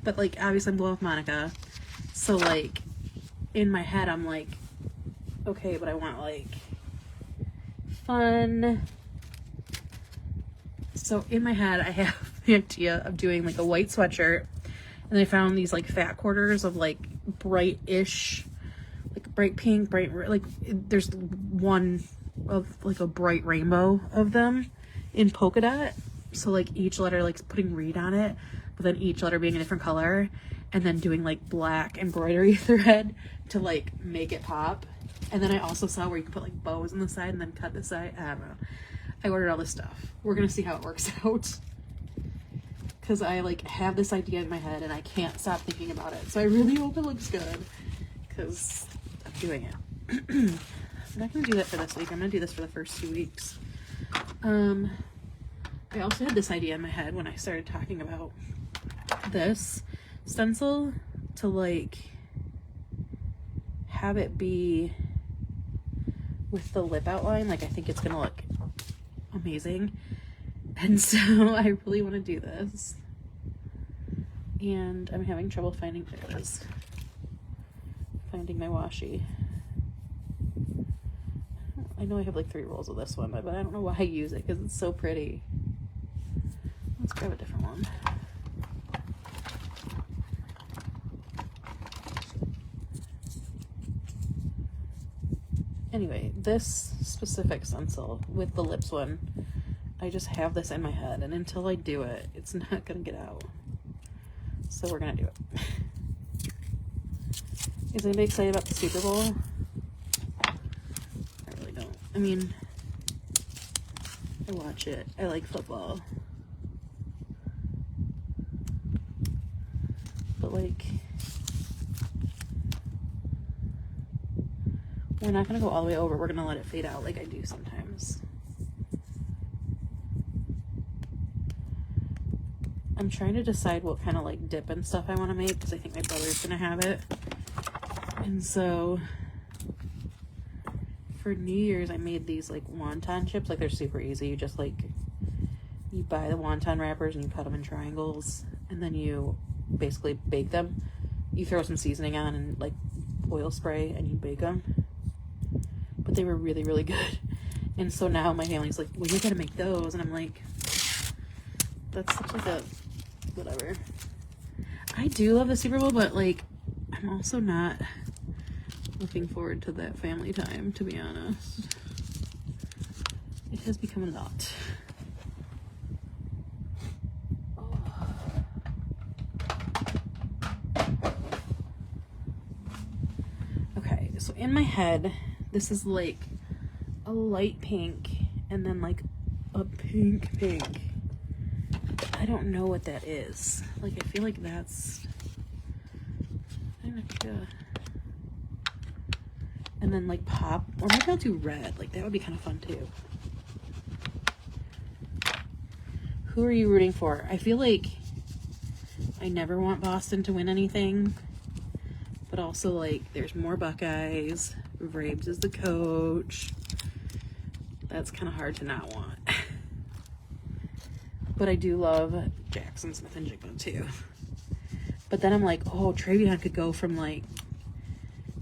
But like, obviously I'm going with Monica. So like, in my head, I'm like, okay, but I want like fun. So in my head, I have the idea of doing like a white sweatshirt. And I found these like fat quarters of like bright-ish, like bright pink, bright, like there's one of like a bright rainbow of them in polka dot. So like each letter like putting read on it, but then each letter being a different color, and then doing like black embroidery thread to like make it pop. And then I also saw where you can put like bows on the side and then cut the side. I don't know. I ordered all this stuff. We're gonna see how it works out, because I like have this idea in my head and I can't stop thinking about it. So I really hope it looks good, because I'm doing it. I'm not gonna do that for this week. I'm gonna do this for the first 2 weeks. I also had this idea in my head when I started talking about this stencil, to like have it be with the lip outline. Like I think it's gonna look amazing, and so I really want to do this, and I'm having trouble finding, there it is, finding my washi. I know I have like 3 rolls of this one, but I don't know why I use it, because it's so pretty. Let's grab a different one. Anyway, this specific stencil with the lips one, I just have this in my head, and until I do it, it's not gonna get out. So we're gonna do it. Is anybody excited about the Super Bowl? I really don't. I mean, I watch it. I like football. But like, we're not going to go all the way over. We're going to let it fade out like I do sometimes. I'm trying to decide what kind of like dip and stuff I want to make because I think my brother's going to have it. And so for New Year's, I made these like wonton chips. Like they're super easy. You just like, you buy the wonton wrappers and you cut them in triangles and then you basically bake them. You throw some seasoning on and like oil spray and you bake them. But they were really, really good. And so now my family's like, well, you gotta make those. And I'm like, that's such like a whatever. I do love the Super Bowl, but like, I'm also not looking forward to that family time, to be honest. It has become a lot. Okay, so in my head, this is like a light pink and then like a pink. I don't know what that is. Like, I feel like that's... And then like pop, or maybe I'll do red. Like that would be kind of fun too. Who are you rooting for? I feel like I never want Boston to win anything, but also like there's more Buckeyes. Vrabes is the coach. That's kind of hard to not want. But I do love Jackson Smith and Jigba too. But then I'm like, oh, Travion could go from like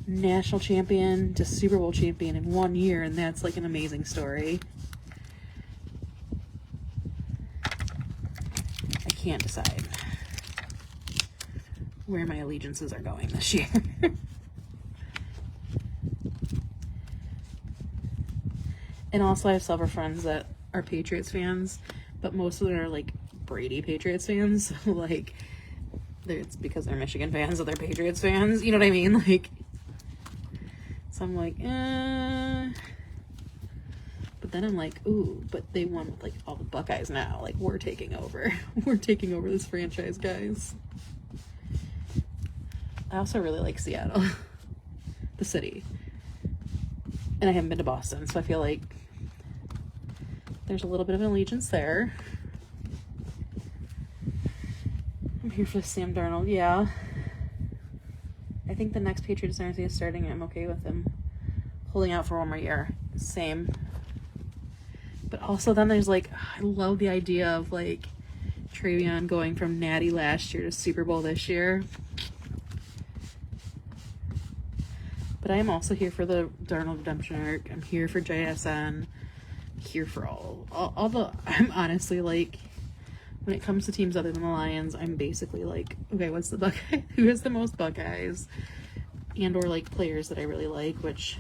national champion to Super Bowl champion in 1 year, and that's like an amazing story. I can't decide where my allegiances are going this year. And also I have several friends that are Patriots fans, but most of them are like Brady Patriots fans. So like, it's because they're Michigan fans, so they're Patriots fans. You know what I mean? Like, so I'm like, But then I'm like, ooh, but they won with like all the Buckeyes now. Like, we're taking over. We're taking over this franchise, guys. I also really like Seattle, the city. And I haven't been to Boston, so I feel like there's a little bit of an allegiance there. I'm here for Sam Darnold, yeah. I think the next Patriots dynasty is starting. I'm okay with them holding out for one more year. Same. But also then there's like, I love the idea of like Travion going from Natty last year to Super Bowl this year. But I am also here for the Darnold redemption arc. I'm here for JSN. Here for all the, I'm honestly like, when it comes to teams other than the Lions, I'm basically like, okay, what's the Buckeye? Who has the most Buckeyes? And or like players that I really like, which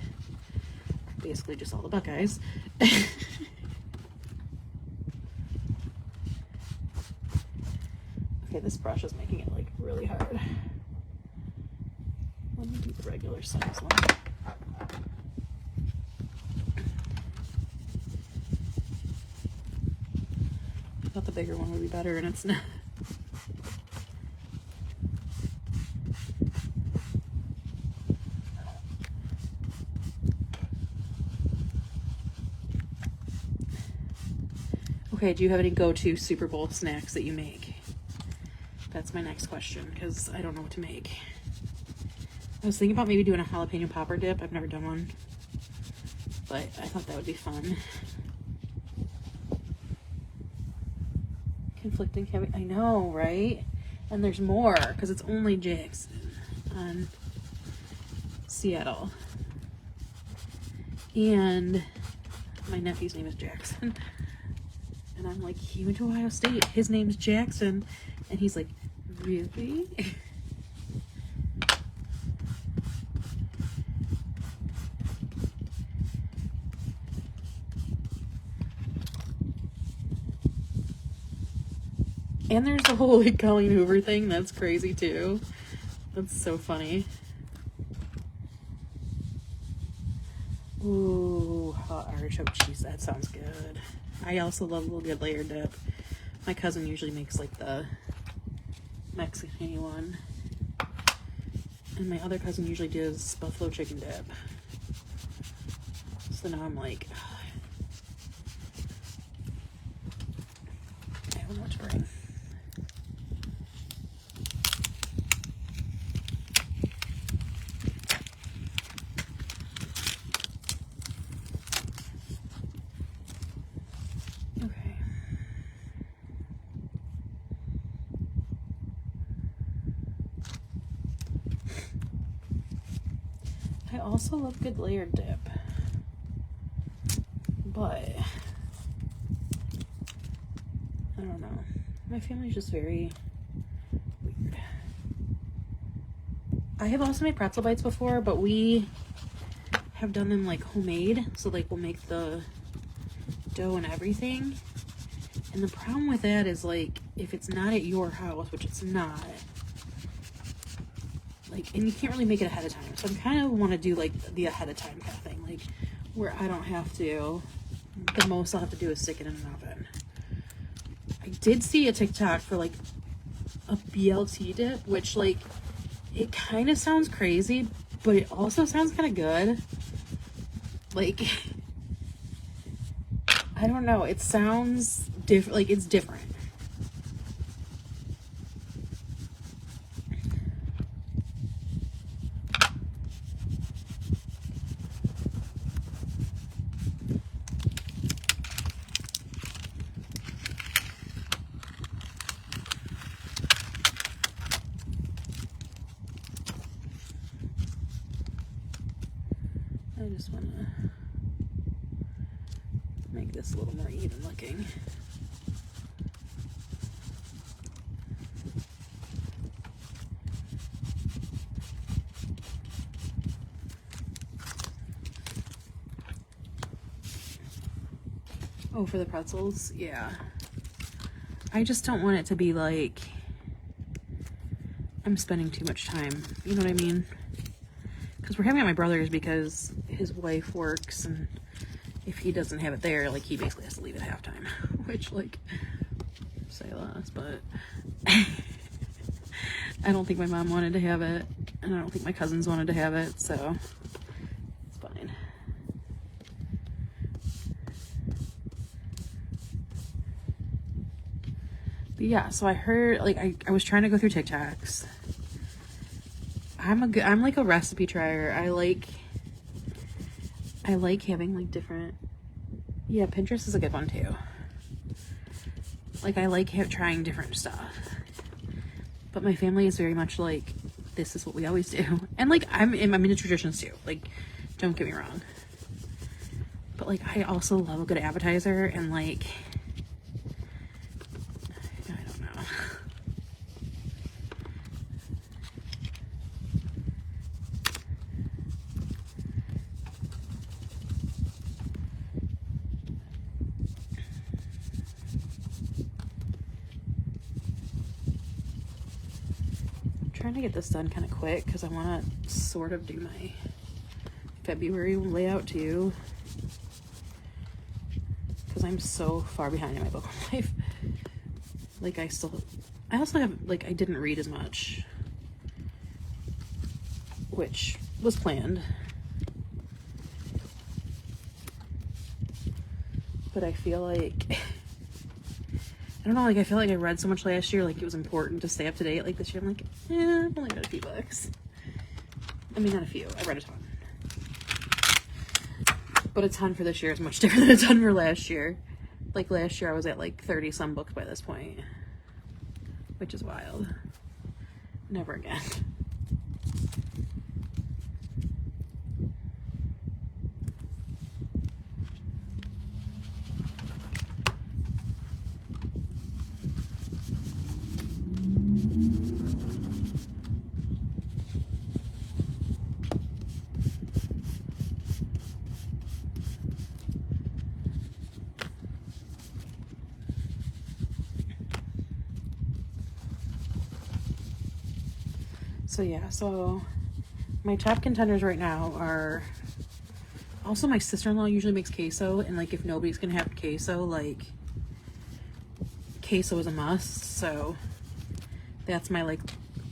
basically just all the Buckeyes. Okay, this brush is making it like really hard. Let me do the regular size one. I thought the bigger one would be better, and it's not. Okay, do you have any go-to Super Bowl snacks that you make? That's my next question, because I don't know what to make. I was thinking about maybe doing a jalapeno popper dip. I've never done one, but I thought that would be fun. Conflicting heavy, I know, right? And there's more, because it's only Jackson on Seattle. And my nephew's name is Jackson. And I'm like, he went to Ohio State. His name's Jackson. And he's like, really? And there's the whole like Colleen Hoover thing. That's crazy too. That's so funny. Ooh, hot artichoke cheese. That sounds good. I also love a little good layered dip. My cousin usually makes like the Mexican one. And my other cousin usually does buffalo chicken dip. So now I'm like, I don't know what to bring. Okay. I also love good layered dip. But I don't know. My family's just very weird. I have also made pretzel bites before, but we have done them like homemade. So like we'll make the dough and everything. And the problem with that is like if it's not at your house, which it's not, like, and you can't really make it ahead of time. So I kind of want to do like the ahead of time kind of thing, like where I don't have to. The most I'll have to do is stick it in an oven. I did see a TikTok for like a BLT dip, which like it kind of sounds crazy, but it also sounds kind of good. Like, I don't know. It sounds different. Like it's different. I just want to make this a little more even looking. Oh, for the pretzels? Yeah. I just don't want it to be like I'm spending too much time. You know what I mean? Because we're having it at my brother's because his wife works, and if he doesn't have it there, like he basically has to leave at halftime, which like say less, but I don't think my mom wanted to have it, and I don't think my cousins wanted to have it, so it's fine. But yeah, so I heard, like, I was trying to go through TikToks. I'm like a recipe trier. I like having like different, yeah, Pinterest is a good one too. Like I like trying different stuff, but my family is very much like, this is what we always do. And like, I'm into traditions too. Like, don't get me wrong. But like, I also love a good appetizer, and like, I don't know. Trying to get this done kind of quick because I want to sort of do my February layout too, because I'm so far behind in my book life. Like I also have, like, I didn't read as much, which was planned, but I feel like I don't know, like I feel like I read so much last year, like it was important to stay up to date. Like this year I'm like, I've only read a few books. I mean, not a few, I read a ton. But a ton for this year is much different than a ton for last year. Like last year I was at like 30 some books by this point, which is wild. Never again. So yeah, so my top contenders right now are Also, my sister-in-law usually makes queso, and like if nobody's gonna have queso, like queso is a must. So that's my like,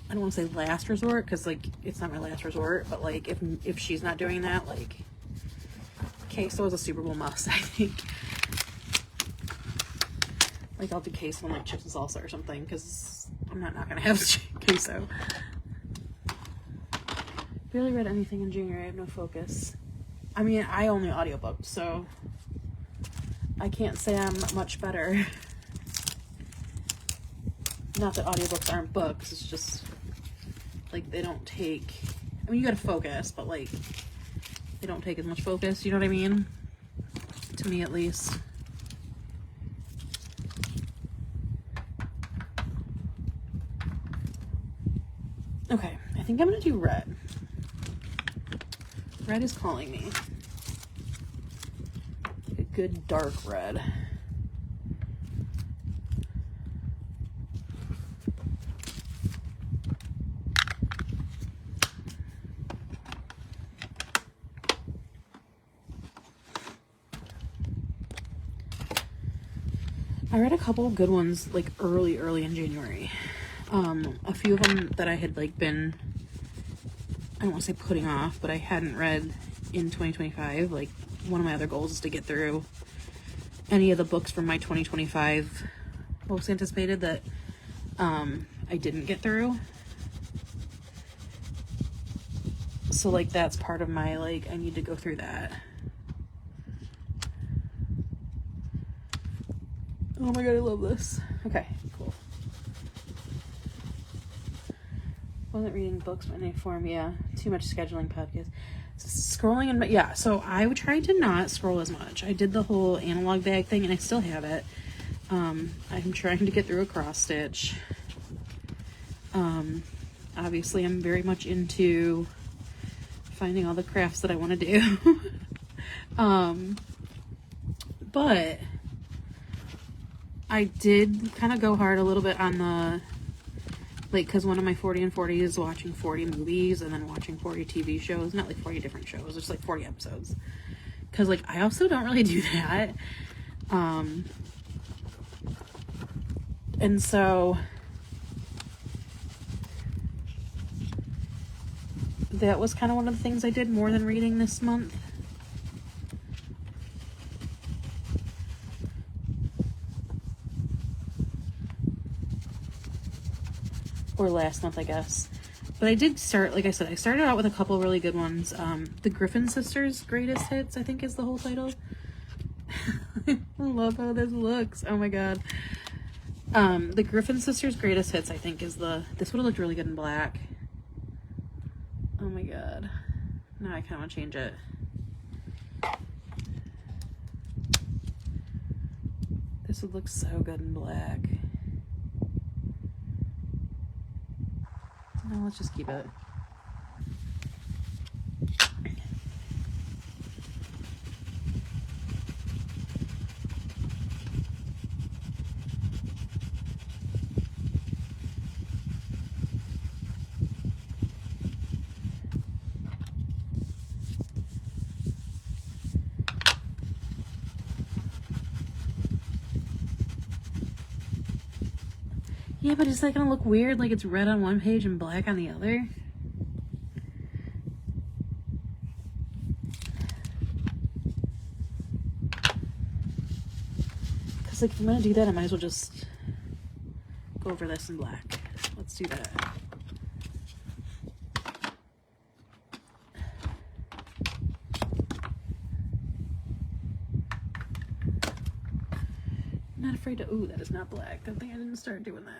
I don't want to say last resort, because like it's not my last resort, but like if she's not doing that, like queso is a Super Bowl must, I think. Like I'll do queso and like chips and salsa or something, because I'm not gonna have queso. Barely read anything in January. I have no focus. I mean, I only audiobook, so I can't say I'm much better. Not that audiobooks aren't books, it's just like they don't take, I mean, you gotta focus, but like they don't take as much focus, you know what I mean? To me, at least. Okay, I think I'm gonna do red. Red is calling me. A good dark red. I read a couple of good ones like early in January. A few of them that I had like been, I don't want to say putting off, but I hadn't read in 2025. Like one of my other goals is to get through any of the books from my 2025 most anticipated that I didn't get through. So like that's part of my like, I need to go through that. Oh my god, I love this. Okay, cool. Wasn't reading books in any form, yeah. Too much scheduling podcast. Scrolling and yeah, so I would try to not scroll as much. I did the whole analog bag thing and I still have it. I'm trying to get through a cross stitch. Obviously I'm very much into finding all the crafts that I want to do. But I did kind of go hard a little bit on the, like, because one of my 40 and 40 is watching 40 movies and then watching 40 TV shows. Not like 40 different shows, just like 40 episodes. Because, like, I also don't really do that. And so that was kind of one of the things I did more than reading this month. Or last month, I guess. But I did start, like I said, I started out with a couple really good ones. The Griffin Sisters Greatest Hits, I think is the whole title. I love how this looks. Oh my god. The Griffin Sisters Greatest Hits, I think, is the, this would have looked really good in black. Oh my god. Now I kind of want to change it. This would look so good in black. No, let's just keep it. Yeah, but is that gonna look weird? Like it's red on one page and black on the other? Because like if I'm gonna do that, I might as well just go over this in black. Let's do that. Not afraid to, ooh, that is not black. Good thing I didn't start doing that.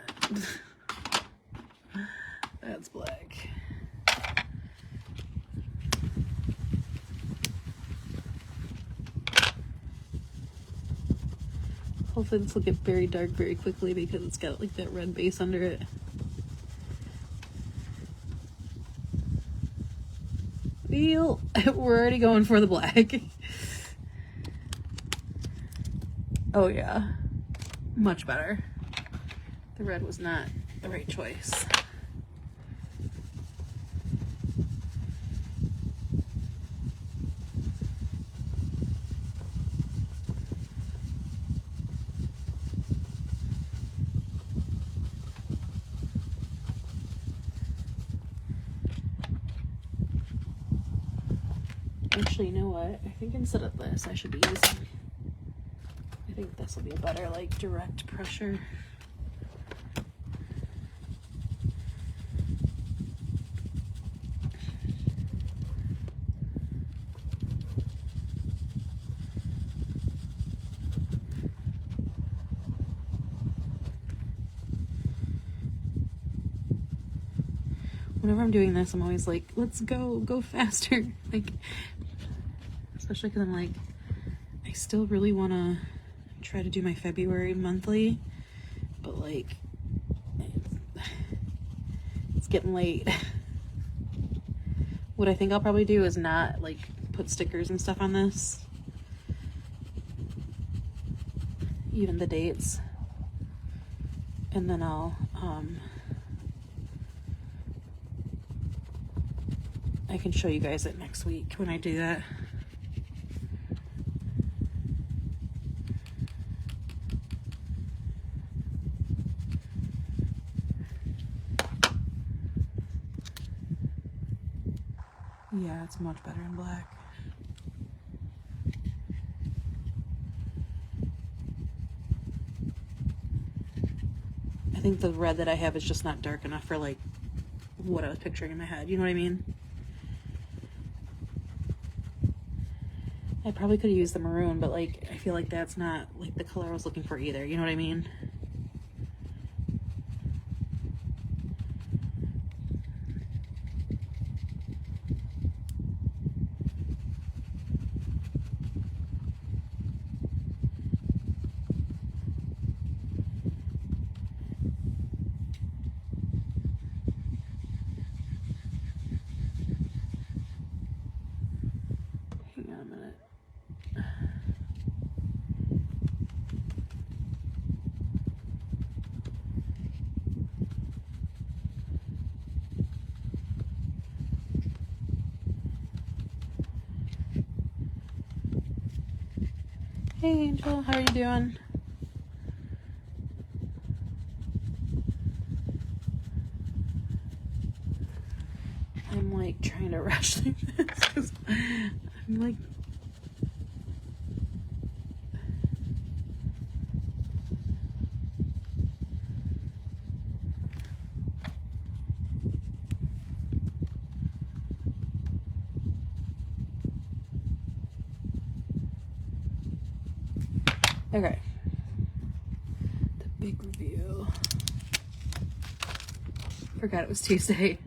That's black. Hopefully this will get very dark very quickly because it's got like that red base under it. We're already going for the black. Oh yeah. Much better. The red was not the right choice. Actually, you know what? I think instead of this, I should be using, I think this will be a better, like, direct pressure. Whenever I'm doing this, I'm always like, let's go faster. Like, especially because I'm like, I still really want to try to do my February monthly, but like, it's getting late. What I think I'll probably do is not like put stickers and stuff on this, even the dates, and then I'll I can show you guys it next week when I do that. Yeah, it's much better in black. I think the red that I have is just not dark enough for like what I was picturing in my head. You know what I mean? I probably could have used the maroon, but like I feel like that's not like the color I was looking for either. You know what I mean? Hang on a minute. Hey Angel, how are you doing? I'm like trying to rush through this because I'm like, okay. The big reveal. Forgot it was Tuesday.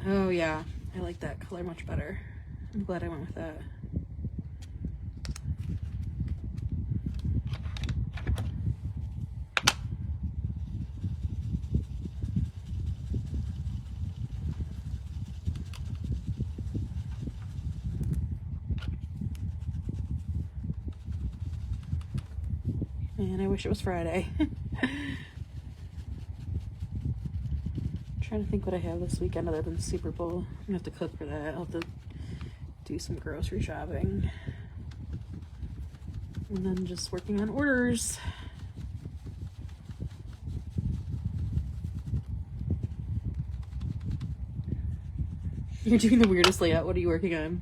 Oh yeah, I like that color much better. I'm glad I went with that. Man, I wish it was Friday. Trying to think what I have this weekend other than Super Bowl. I'm gonna have to cook for that. I'll have to do some grocery shopping. And then just working on orders. You're doing the weirdest layout. What are you working on?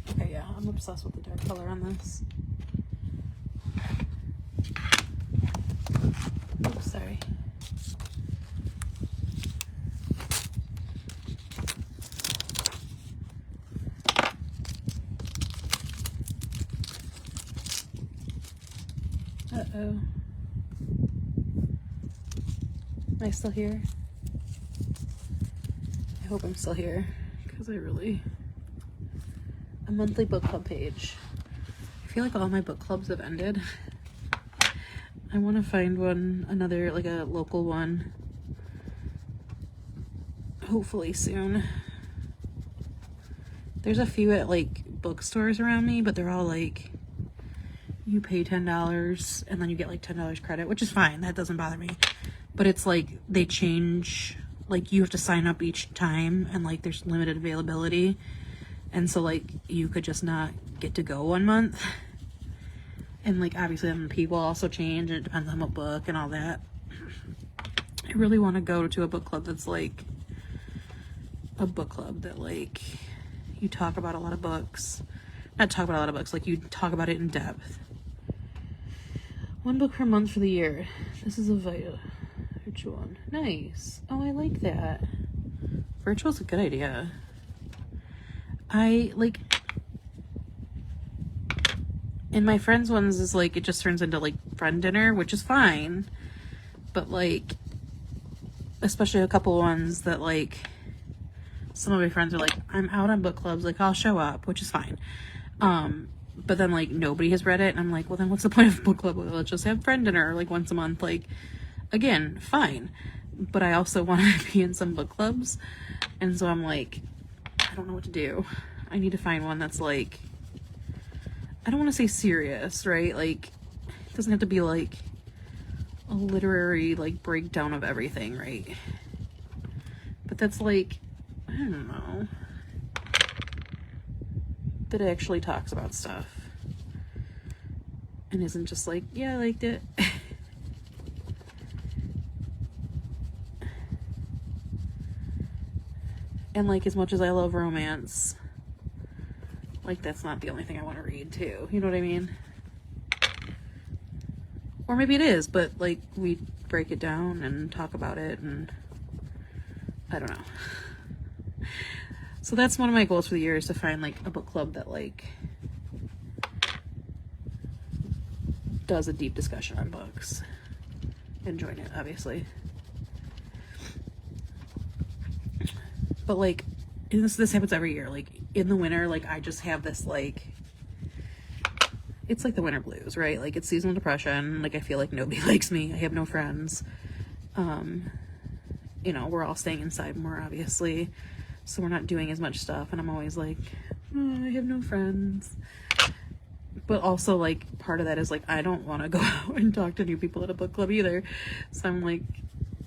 Okay, yeah, I'm obsessed with the dark color on this. Oops, sorry. Uh-oh. Am I still here? I hope I'm still here, because I really... A monthly book club page. I feel like all my book clubs have ended. I want to find one, another, like a local one. Hopefully soon. There's a few at like bookstores around me, but they're all like, you pay $10 and then you get like $10 credit, which is fine. That doesn't bother me. But it's like they change like you have to sign up each time, and like there's limited availability, and so like you could just not get to go 1 month. And like obviously then people also change, and it depends on what book and all that. I really want to go to a book club that's like a book club that like you talk about a lot of books. Not talk about a lot of books, like you talk about it in depth. 1 book per month for the year. This is a virtual one. Nice. Oh, I like that. Virtual's a good idea. I like, and my friends' ones is like, it just turns into like friend dinner, which is fine. But like, especially a couple ones that like, some of my friends are like, I'm out on book clubs, like I'll show up, which is fine. But then like nobody has read it, and I'm like, well then what's the point of book club? Let's just have friend dinner like once a month. Like, again, fine. But I also want to be in some book clubs, and so I'm like, I don't know what to do. I need to find one that's like, I don't want to say serious, right? Like, it doesn't have to be like a literary like breakdown of everything, right? But that's like, I don't know, that actually talks about stuff and isn't just like, yeah, I liked it. And like, as much as I love romance, like that's not the only thing I want to read too, you know what I mean? Or maybe it is, but like we break it down and talk about it, and I don't know. So that's one of my goals for the year, is to find like a book club that like does a deep discussion on books, and join it, obviously. But like, this happens every year. Like in the winter, like I just have this like, it's like the winter blues, right? Like it's seasonal depression. Like I feel like nobody likes me. I have no friends. You know, we're all staying inside more, obviously. So we're not doing as much stuff, and I'm always like, oh, I have no friends. But also like part of that is like, I don't want to go out and talk to new people at a book club either. So I'm like,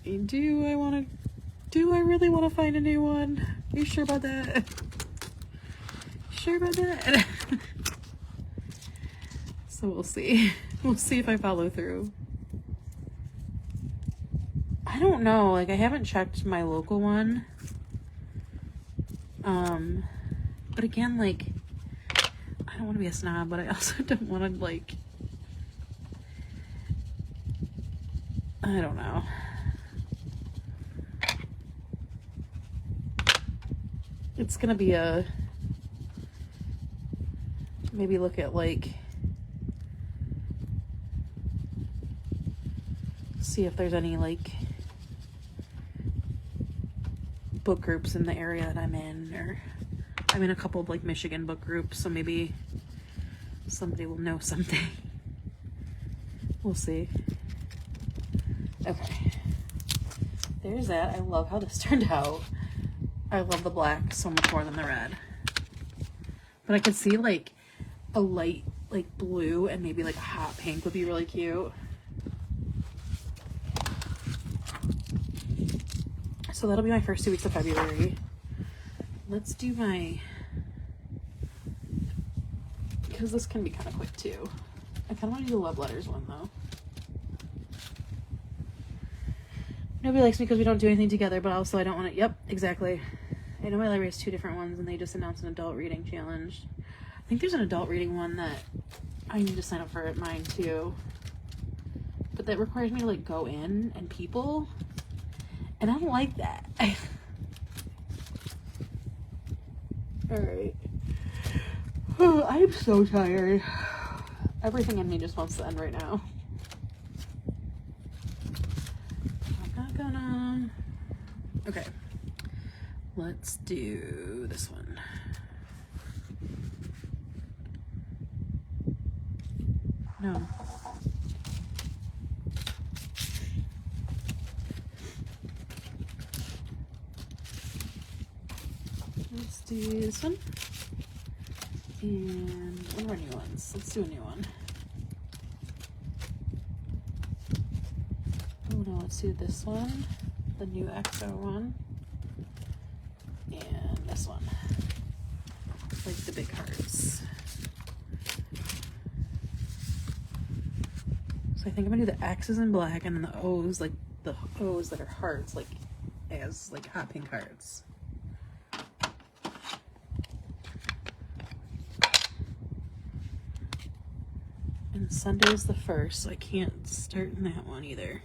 do I really want to find a new one? Are you sure about that? Sure about that? So we'll see. We'll see if I follow through. I don't know, like I haven't checked my local one. But again, like, I don't want to be a snob, but I also don't want to, like, I don't know. It's gonna be maybe look at, like, see if there's any, like, book groups in the area that I'm in, or I'm in a couple of like Michigan book groups, so maybe somebody will know something. We'll see. Okay, there's that. I love how this turned out. I love the black so much more than the red, but I could see like a light like blue and maybe like a hot pink would be really cute. So that'll be my first 2 weeks of February. Let's do my, because this can be kind of quick too. I kind of want to do the love letters one though. Nobody likes me because we don't do anything together, but also I don't want to, yep, exactly. I know my library has 2 different ones, and they just announced an adult reading challenge. I think there's an adult reading one that I need to sign up for at mine too. But that requires me to like go in and people. And I don't like that. Alright. I am so tired. Everything in me just wants to end right now. I'm not gonna... Okay. Let's do this one. No. Let's do this one. And one of our new ones. Let's do a new one. Oh no, let's do this one. the new XO one, and this one, like the big hearts. So I think I'm gonna do the X's in black and then the O's, like the O's that are hearts, like as like hot pink hearts. And Sunday's the 1st, so I can't start in that one either.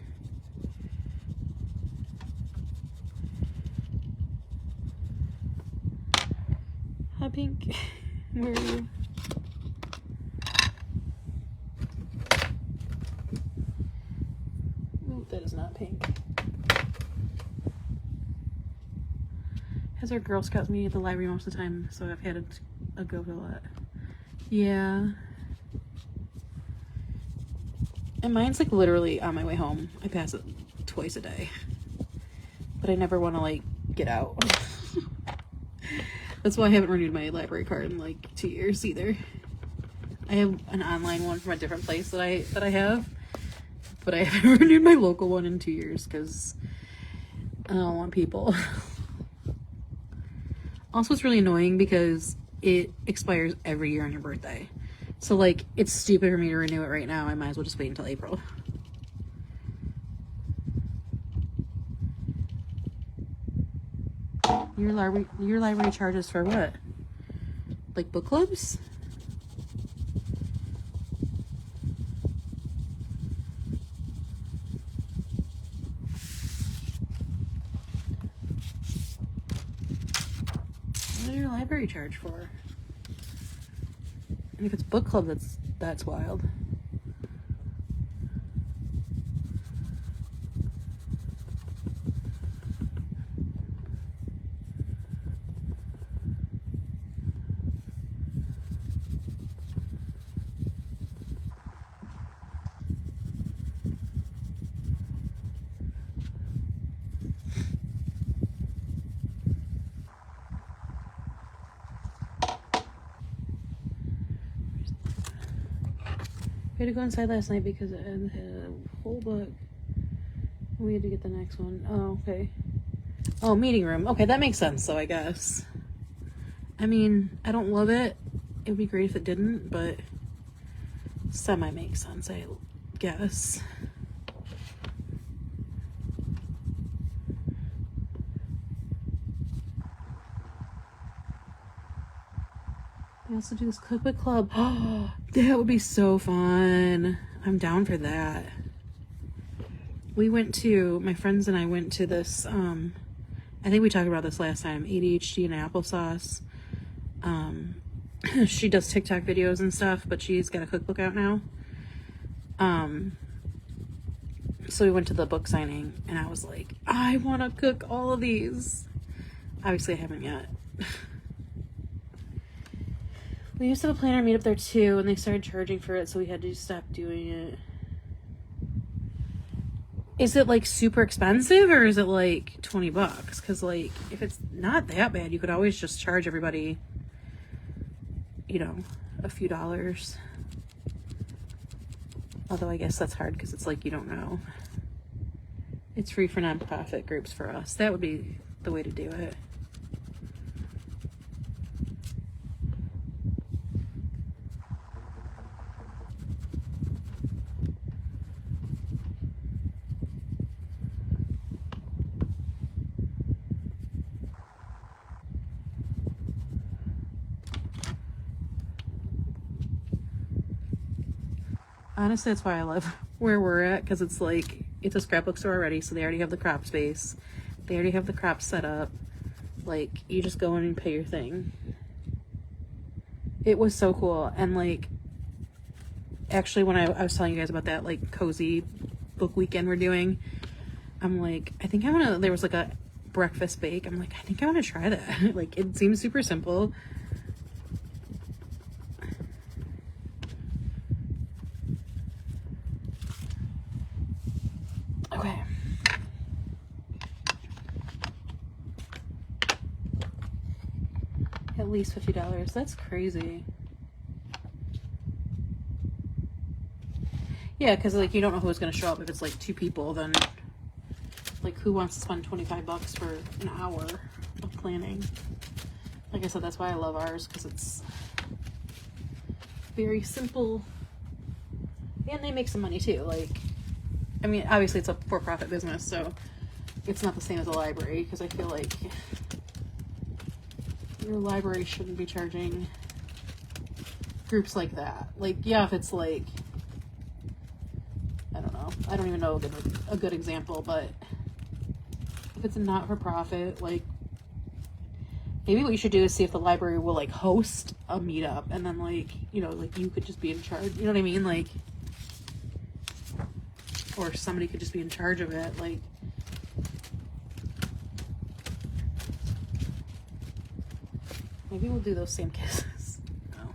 Hot pink, where are you? Ooh, that is not pink. Has our Girl Scouts meeting at the library most of the time, so I've had a go to a lot. Yeah. And mine's like literally on my way home. I pass it twice a day. But I never want to like get out. That's why I haven't renewed my library card in like 2 years either. I have an online one from a different place that I have. But I haven't renewed my local one in 2 years because I don't want people. Also, it's really annoying because it expires every year on your birthday. So, like, it's stupid for me to renew it right now. I might as well just wait until April. Your library charges for what? Like book clubs? What does your library charge for? And if it's book club, that's wild. We had to go inside last night because it had a whole book. We had to get the next one. Oh, okay. Oh, meeting room. Okay, that makes sense, though, I guess. I mean, I don't love it. It would be great if it didn't, but semi makes sense, I guess. We also do this cookbook club. Oh, that would be so fun. I'm down for that. My friends and I went to this, I think we talked about this last time, ADHD and applesauce. She does TikTok videos and stuff, but she's got a cookbook out now. So we went to the book signing, and I was like, I want to cook all of these. Obviously, I haven't yet. We used to have a planner meetup there too, and they started charging for it, so we had to stop doing it. Is it like super expensive, or is it like $20? Because like, if it's not that bad, you could always just charge everybody, you know, a few dollars. Although I guess that's hard because it's like you don't know. It's free for nonprofit groups for us. That would be the way to do it. Honestly, that's why I love where we're at, because it's like, it's a scrapbook store already, so they already have the crop space. They already have the crop set up. Like, you just go in and pay your thing. It was so cool. And like, actually when I was telling you guys about that like cozy book weekend we're doing, I'm like, I think I want to, there was like a breakfast bake. I'm like, I think I want to try that. Like, it seems super simple. Okay. At least $50. That's crazy. Yeah, because like you don't know who's gonna show up. If it's like 2 people, then like who wants to spend $25 for an hour of planning? Like I said, that's why I love ours, because it's very simple. And they make some money too. Like, I mean, obviously it's a for-profit business, so it's not the same as a library, because I feel like your library shouldn't be charging groups like that. Like, yeah, if it's like, I don't know, I don't even know a good example, but if it's a not-for-profit, like, maybe what you should do is see if the library will, like, host a meetup, and then, like, you know, like, you could just be in charge, you know what I mean, like, or somebody could just be in charge of it, like, maybe we'll do those same kisses. No.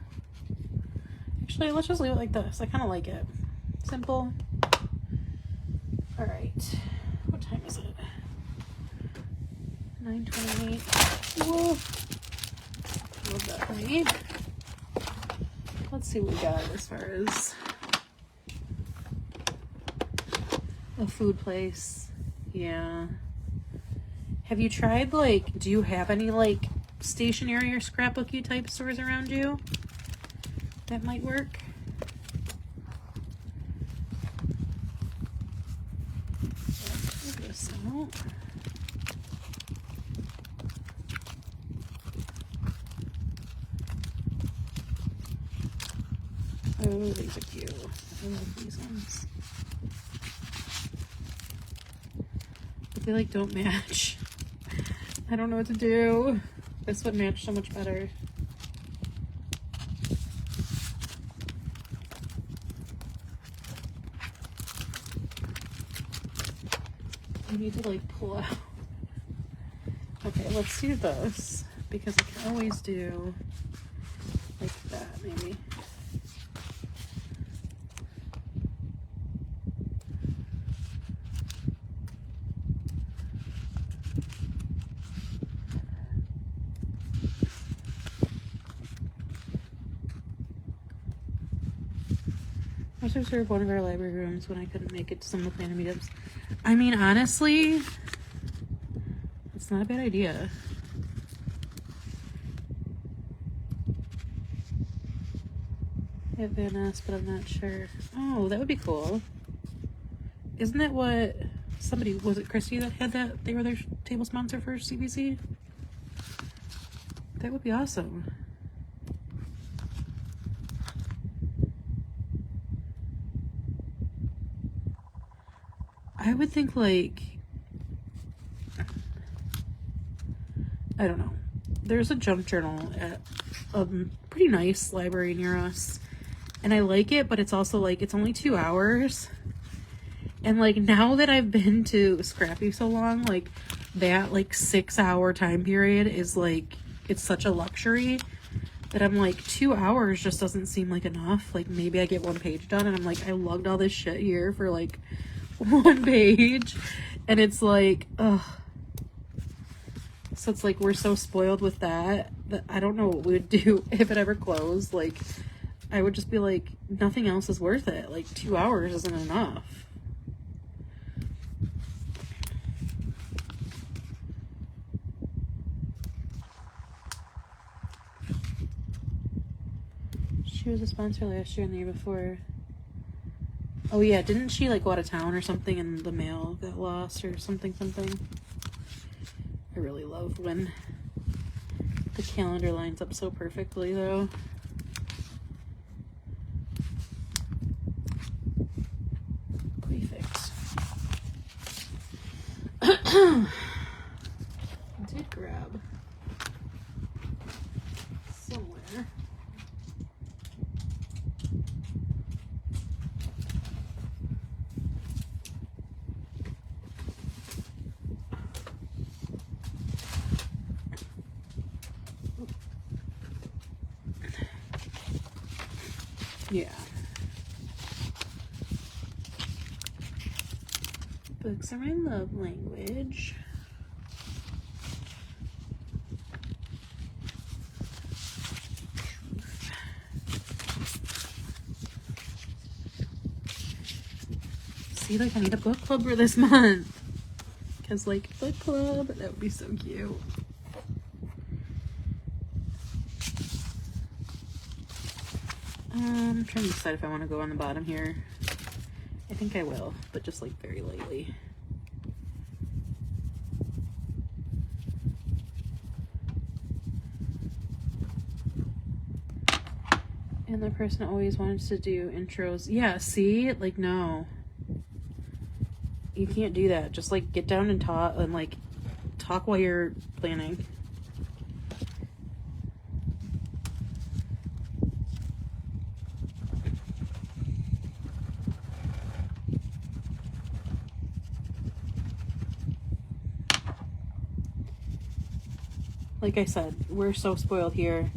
Actually, let's just leave it like this. I kind of like it. Simple. All right. What time is it? 9:28. Whoa. Love that for me. Let's see what we got as far as a food place. Yeah. Have you tried, like, do you have any, like, stationery or scrapbooky type stores around you that might work? Let's take this out. Oh, these are cute. I love these ones. But they, like, don't match. I don't know what to do. This would match so much better. I need to, like, pull out. Okay, let's do this, because I can always do like that, maybe. I should reserve one of our library rooms when I couldn't make it to some of the planner meetups. I mean, honestly, it's not a bad idea. I have Van Ness, but I'm not sure. Oh, that would be cool. Isn't that what somebody, was it Christy that had that? They were their table sponsor for CBC? That would be awesome. I would think, like, I don't know. There's a junk journal at a pretty nice library near us. And I like it, but it's also, like, it's only 2 hours. And, like, now that I've been to Scrappy so long, like, that, like, 6-hour time period is, like, it's such a luxury that I'm like, 2 hours just doesn't seem like enough. Like, maybe I get 1 page done, and I'm like, I lugged all this shit here for, like, 1 page, and it's like, ugh. So it's like, we're so spoiled with that I don't know what we would do if it ever closed. Like, I would just be like, nothing else is worth it. Like, 2 hours isn't enough. She was a sponsor last year and the year before. Oh yeah, didn't she, like, go out of town or something and the mail got lost or something? I really love when the calendar lines up so perfectly, though. Perfect. I did grab somewhere. Yeah. Books are my love language. See, like, I need a book club for this month. Because like book club, that would be so cute. I'm trying to decide if I want to go on the bottom here. I think I will, but just like very lightly. And the person always wanted to do intros. Yeah, see? Like, no. You can't do that. Just like get down and talk while you're planning. Like I said, we're so spoiled here.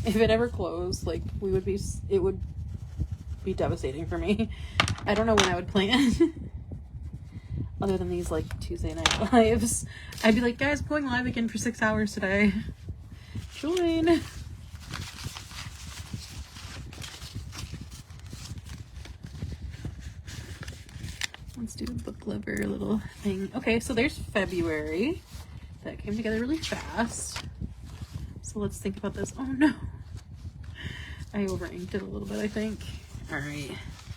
If it ever closed, like it would be devastating for me. I don't know when I would plan. Other than these like Tuesday night lives. I'd be like, guys, I'm going live again for 6 hours today. Join. Let's do a book lover little thing. Okay, so there's February. That came together really fast. So let's think about this. Oh no. I over inked it a little bit, I think. All right.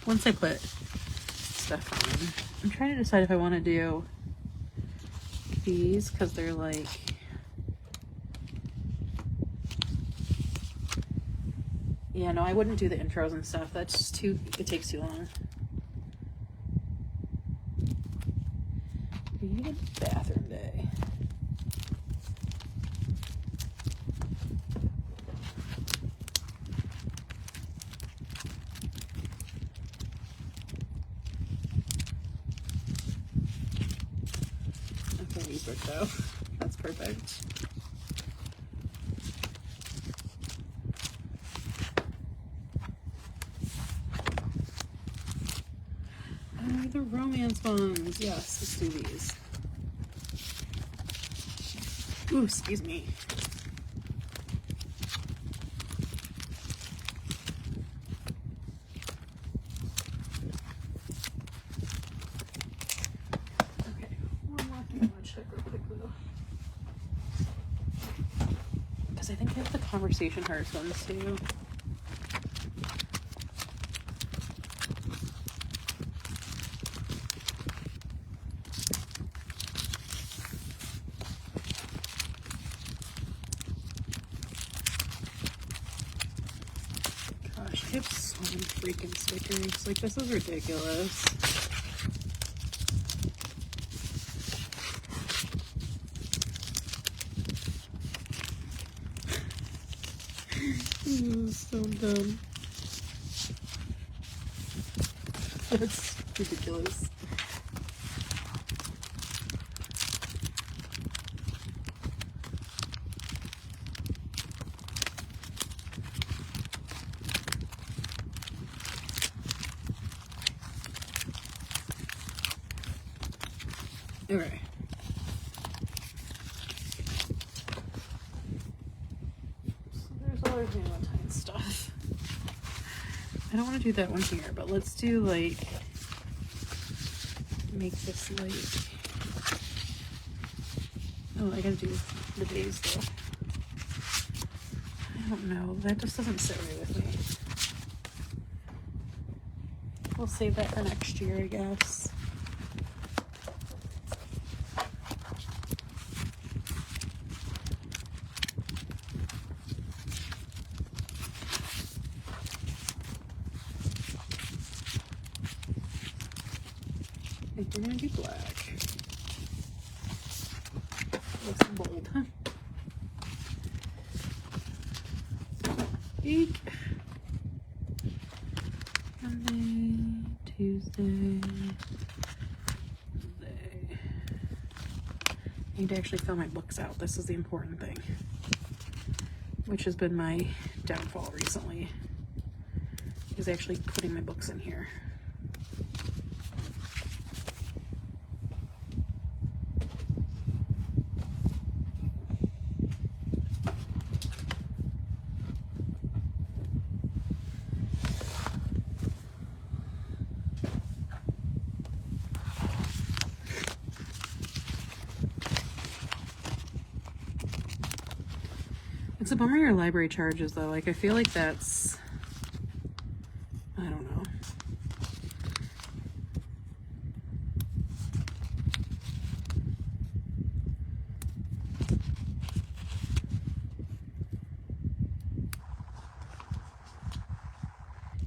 Once I put stuff on, I'm trying to decide if I want to do these because they're like, yeah, no, I wouldn't do the intros and stuff. That's just too, it takes too long. We need a bathroom day. Okay, these work though. That's perfect. Oh, the romance ones. Yes, let's do these. Ooh, excuse me. Okay, one more thing I want to check real quick though. Because I think I have the conversation hearts ones too. Gosh, I have so many freaking stickers. Like, this is ridiculous. This is so dumb. That's ridiculous. Okay. So there's all our valentine stuff. I don't want to do that one here, but let's do like, make this like, oh, I gotta do the days though. I don't know, that just doesn't sit right with me. We'll save that for next year, I guess. I think we're gonna do black. Looks bold, huh? Eek. Monday, Tuesday, Wednesday. I need to actually fill my books out. This is the important thing, which has been my downfall recently, is actually putting my books in here. It's a bummer your library charges though. Like I feel like that's, I don't know.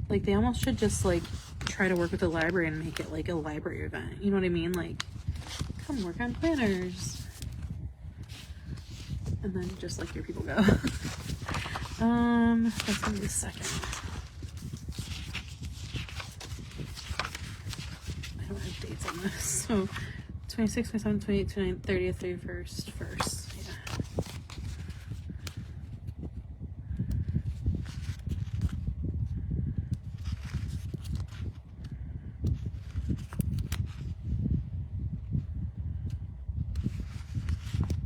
Like they almost should just like try to work with the library and make it like a library event. You know what I mean? Like, come work on planners. And then just like your people go. That's gonna be the second. I don't have dates on this. So 26, 27, 28, 29, 30th, 31st, 1st. Yeah.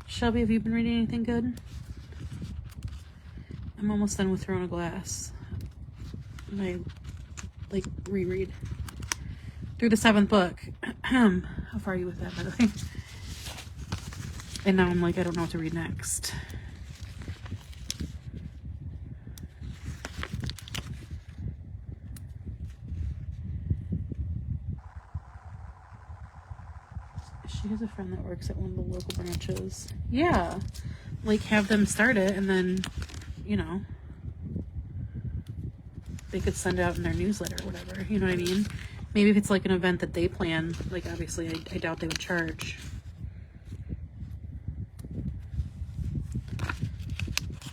Shelby, have you been reading anything good? I'm almost done with Throne of Glass. My like reread through the 7th book. How far are you with that, by the way? And now I'm like, I don't know what to read next. She has a friend that works at one of the local branches. Yeah. Like, have them start it, and then, you know, they could send it out in their newsletter or whatever. You know what I mean? Maybe if it's like an event that they plan, like, obviously, I doubt they would charge.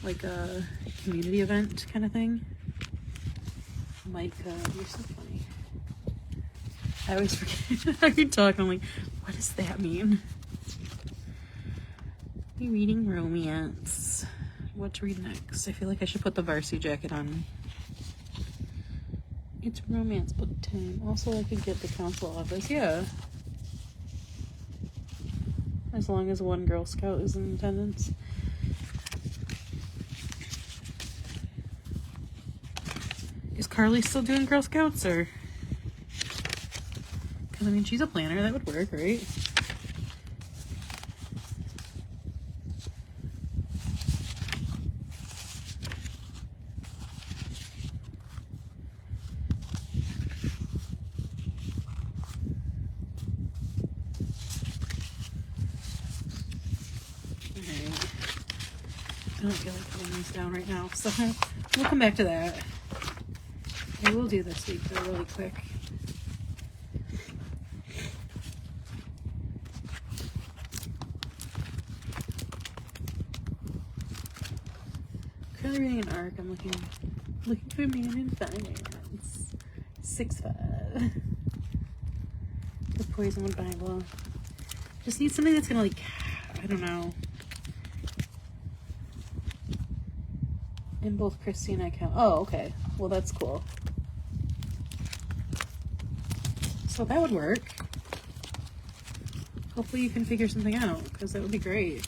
Like a community event kind of thing. Mike, you're so funny. I always forget how you talk. I'm like, what does that mean? Be reading romance. What to read next? I feel like I should put the varsity jacket on. It's romance book time. Also, I could get the council office. Yeah. As long as one Girl Scout is in attendance. Is Carly still doing Girl Scouts, or? Because, I mean, she's a planner. That would work, right? I don't feel like putting these down right now, so we'll come back to that. I will do this week though really quick. Currently reading an arc. I'm looking for a man in finance. 6'5". The Poisonwood Bible. Just need something that's gonna, like, I don't know. In both Christy and I count. Oh, okay. Well, that's cool. So that would work. Hopefully you can figure something out, because that would be great.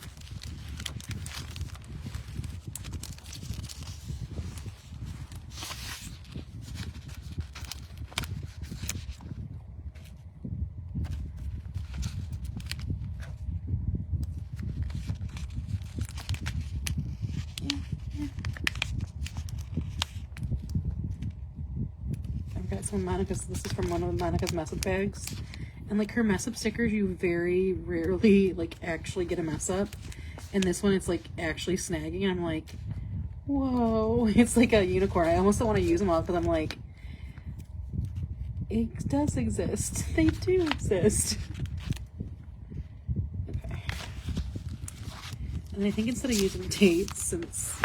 Some Monica's, this is from one of Monica's mess up bags, and like her mess up stickers, you very rarely like actually get a mess up, and this one it's like actually snagging, and I'm like, whoa, it's like a unicorn. I almost don't want to use them all because I'm like, it does exist. They do exist. Okay. And I think instead of using dates, since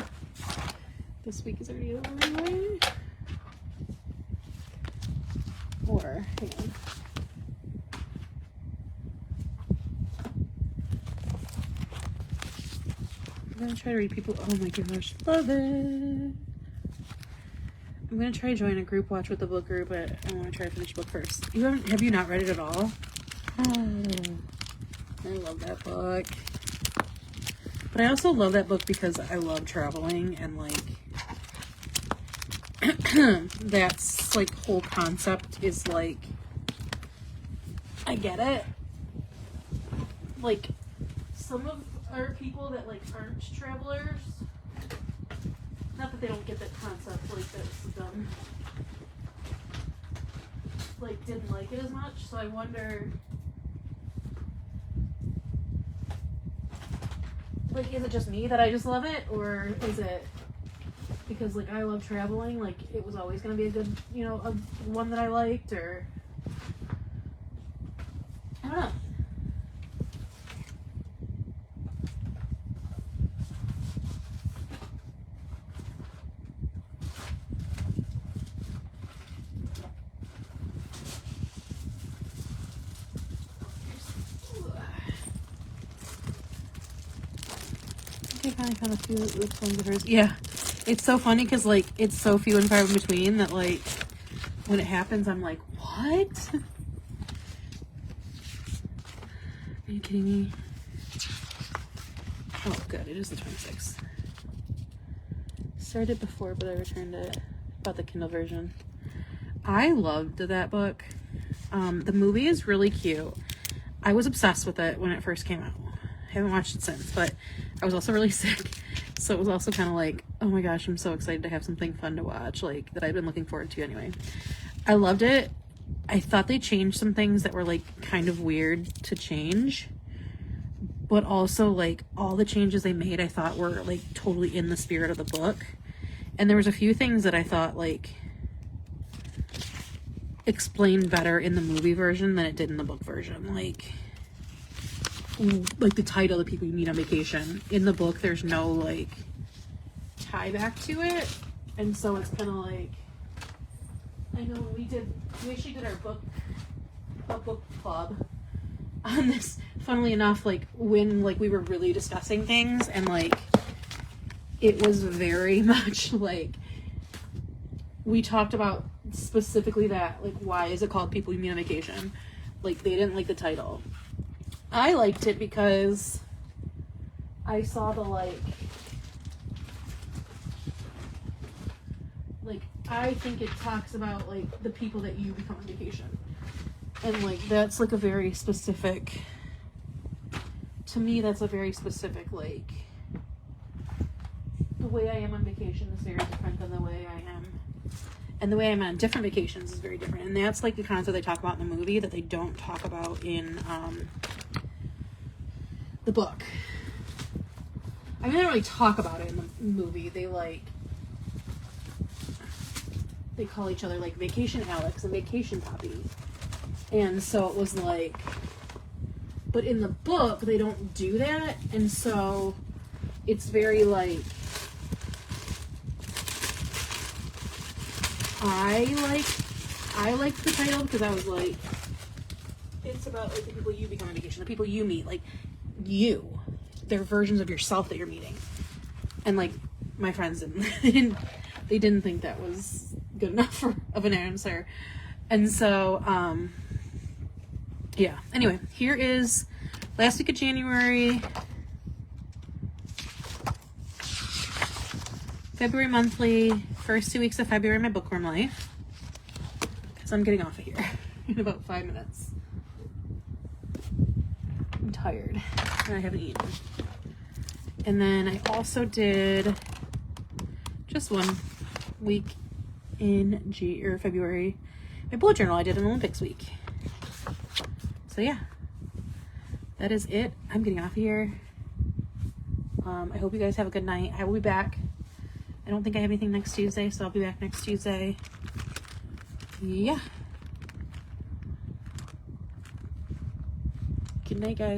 this week is already over anyway, or, hang on. I'm gonna try to read people. Oh my gosh, love it. I'm gonna try to join a group watch with the book group, but I want to try to finish the book first. Have you not read it at all? Oh, I love that book. But I also love that book because I love traveling, and like that's like whole concept is like, I get it. Like some of our people that like aren't travelers Not that they don't get that concept, like this of them like didn't like it as much, so I wonder, like, is it just me that I just love it, or is it because like I love traveling, like it was always gonna be a good, you know, a one that I liked, or I don't know. I finally found a few lip ones of hers. Yeah, it's so funny because like it's so few and far in between that like when it happens I'm like, what? Are you kidding me? Oh good, it is the 26th. Started before but I returned it. Bought the Kindle version. I loved that book. The movie is really cute. I was obsessed with it when it first came out. I haven't watched it since, but I was also really sick, so it was also kind of like, oh my gosh, I'm so excited to have something fun to watch, like that I've been looking forward to anyway. I loved it. I thought they changed some things that were like kind of weird to change, but also like all the changes they made I thought were like totally in the spirit of the book. And there was a few things that I thought like explained better in the movie version than it did in the book version. Like the title, The People You Meet on Vacation. In the book, there's no like tie back to it, and so it's kind of like, I know we actually did our book club on this. Funnily enough, like when like we were really discussing things, and like it was very much like we talked about specifically that, like, why is it called People You Meet on Vacation? Like they didn't like the title. I liked it because I saw the like I think it talks about like the people that you become on vacation, and like that's like a very specific, to me that's a very specific, like the way I am on vacation is very different than the way I am, and the way I'm on different vacations is very different, and that's like the concept they talk about in the movie that they don't talk about in the book. I mean, they don't really talk about it in the movie. They call each other like Vacation Alex and Vacation Poppy. And so it was like, but in the book they don't do that, and so it's very like, I liked the title because I was like, it's about like the people you become on vacation, the people you meet, like you, they're versions of yourself that you're meeting. And like my friends they didn't think that was good enough of an answer. And so yeah, anyway, here is last week of January, February monthly, first 2 weeks of February, my bookworm life, because I'm getting off of here in about 5 minutes. I'm tired and I haven't eaten. And then I also did just 1 week in February, my bullet journal. I did an Olympics week. So yeah, that is it. I'm getting off of here. I hope you guys have a good night. I will be back. I don't think I have anything next Tuesday, so I'll be back next Tuesday. Yeah. Good night, guys.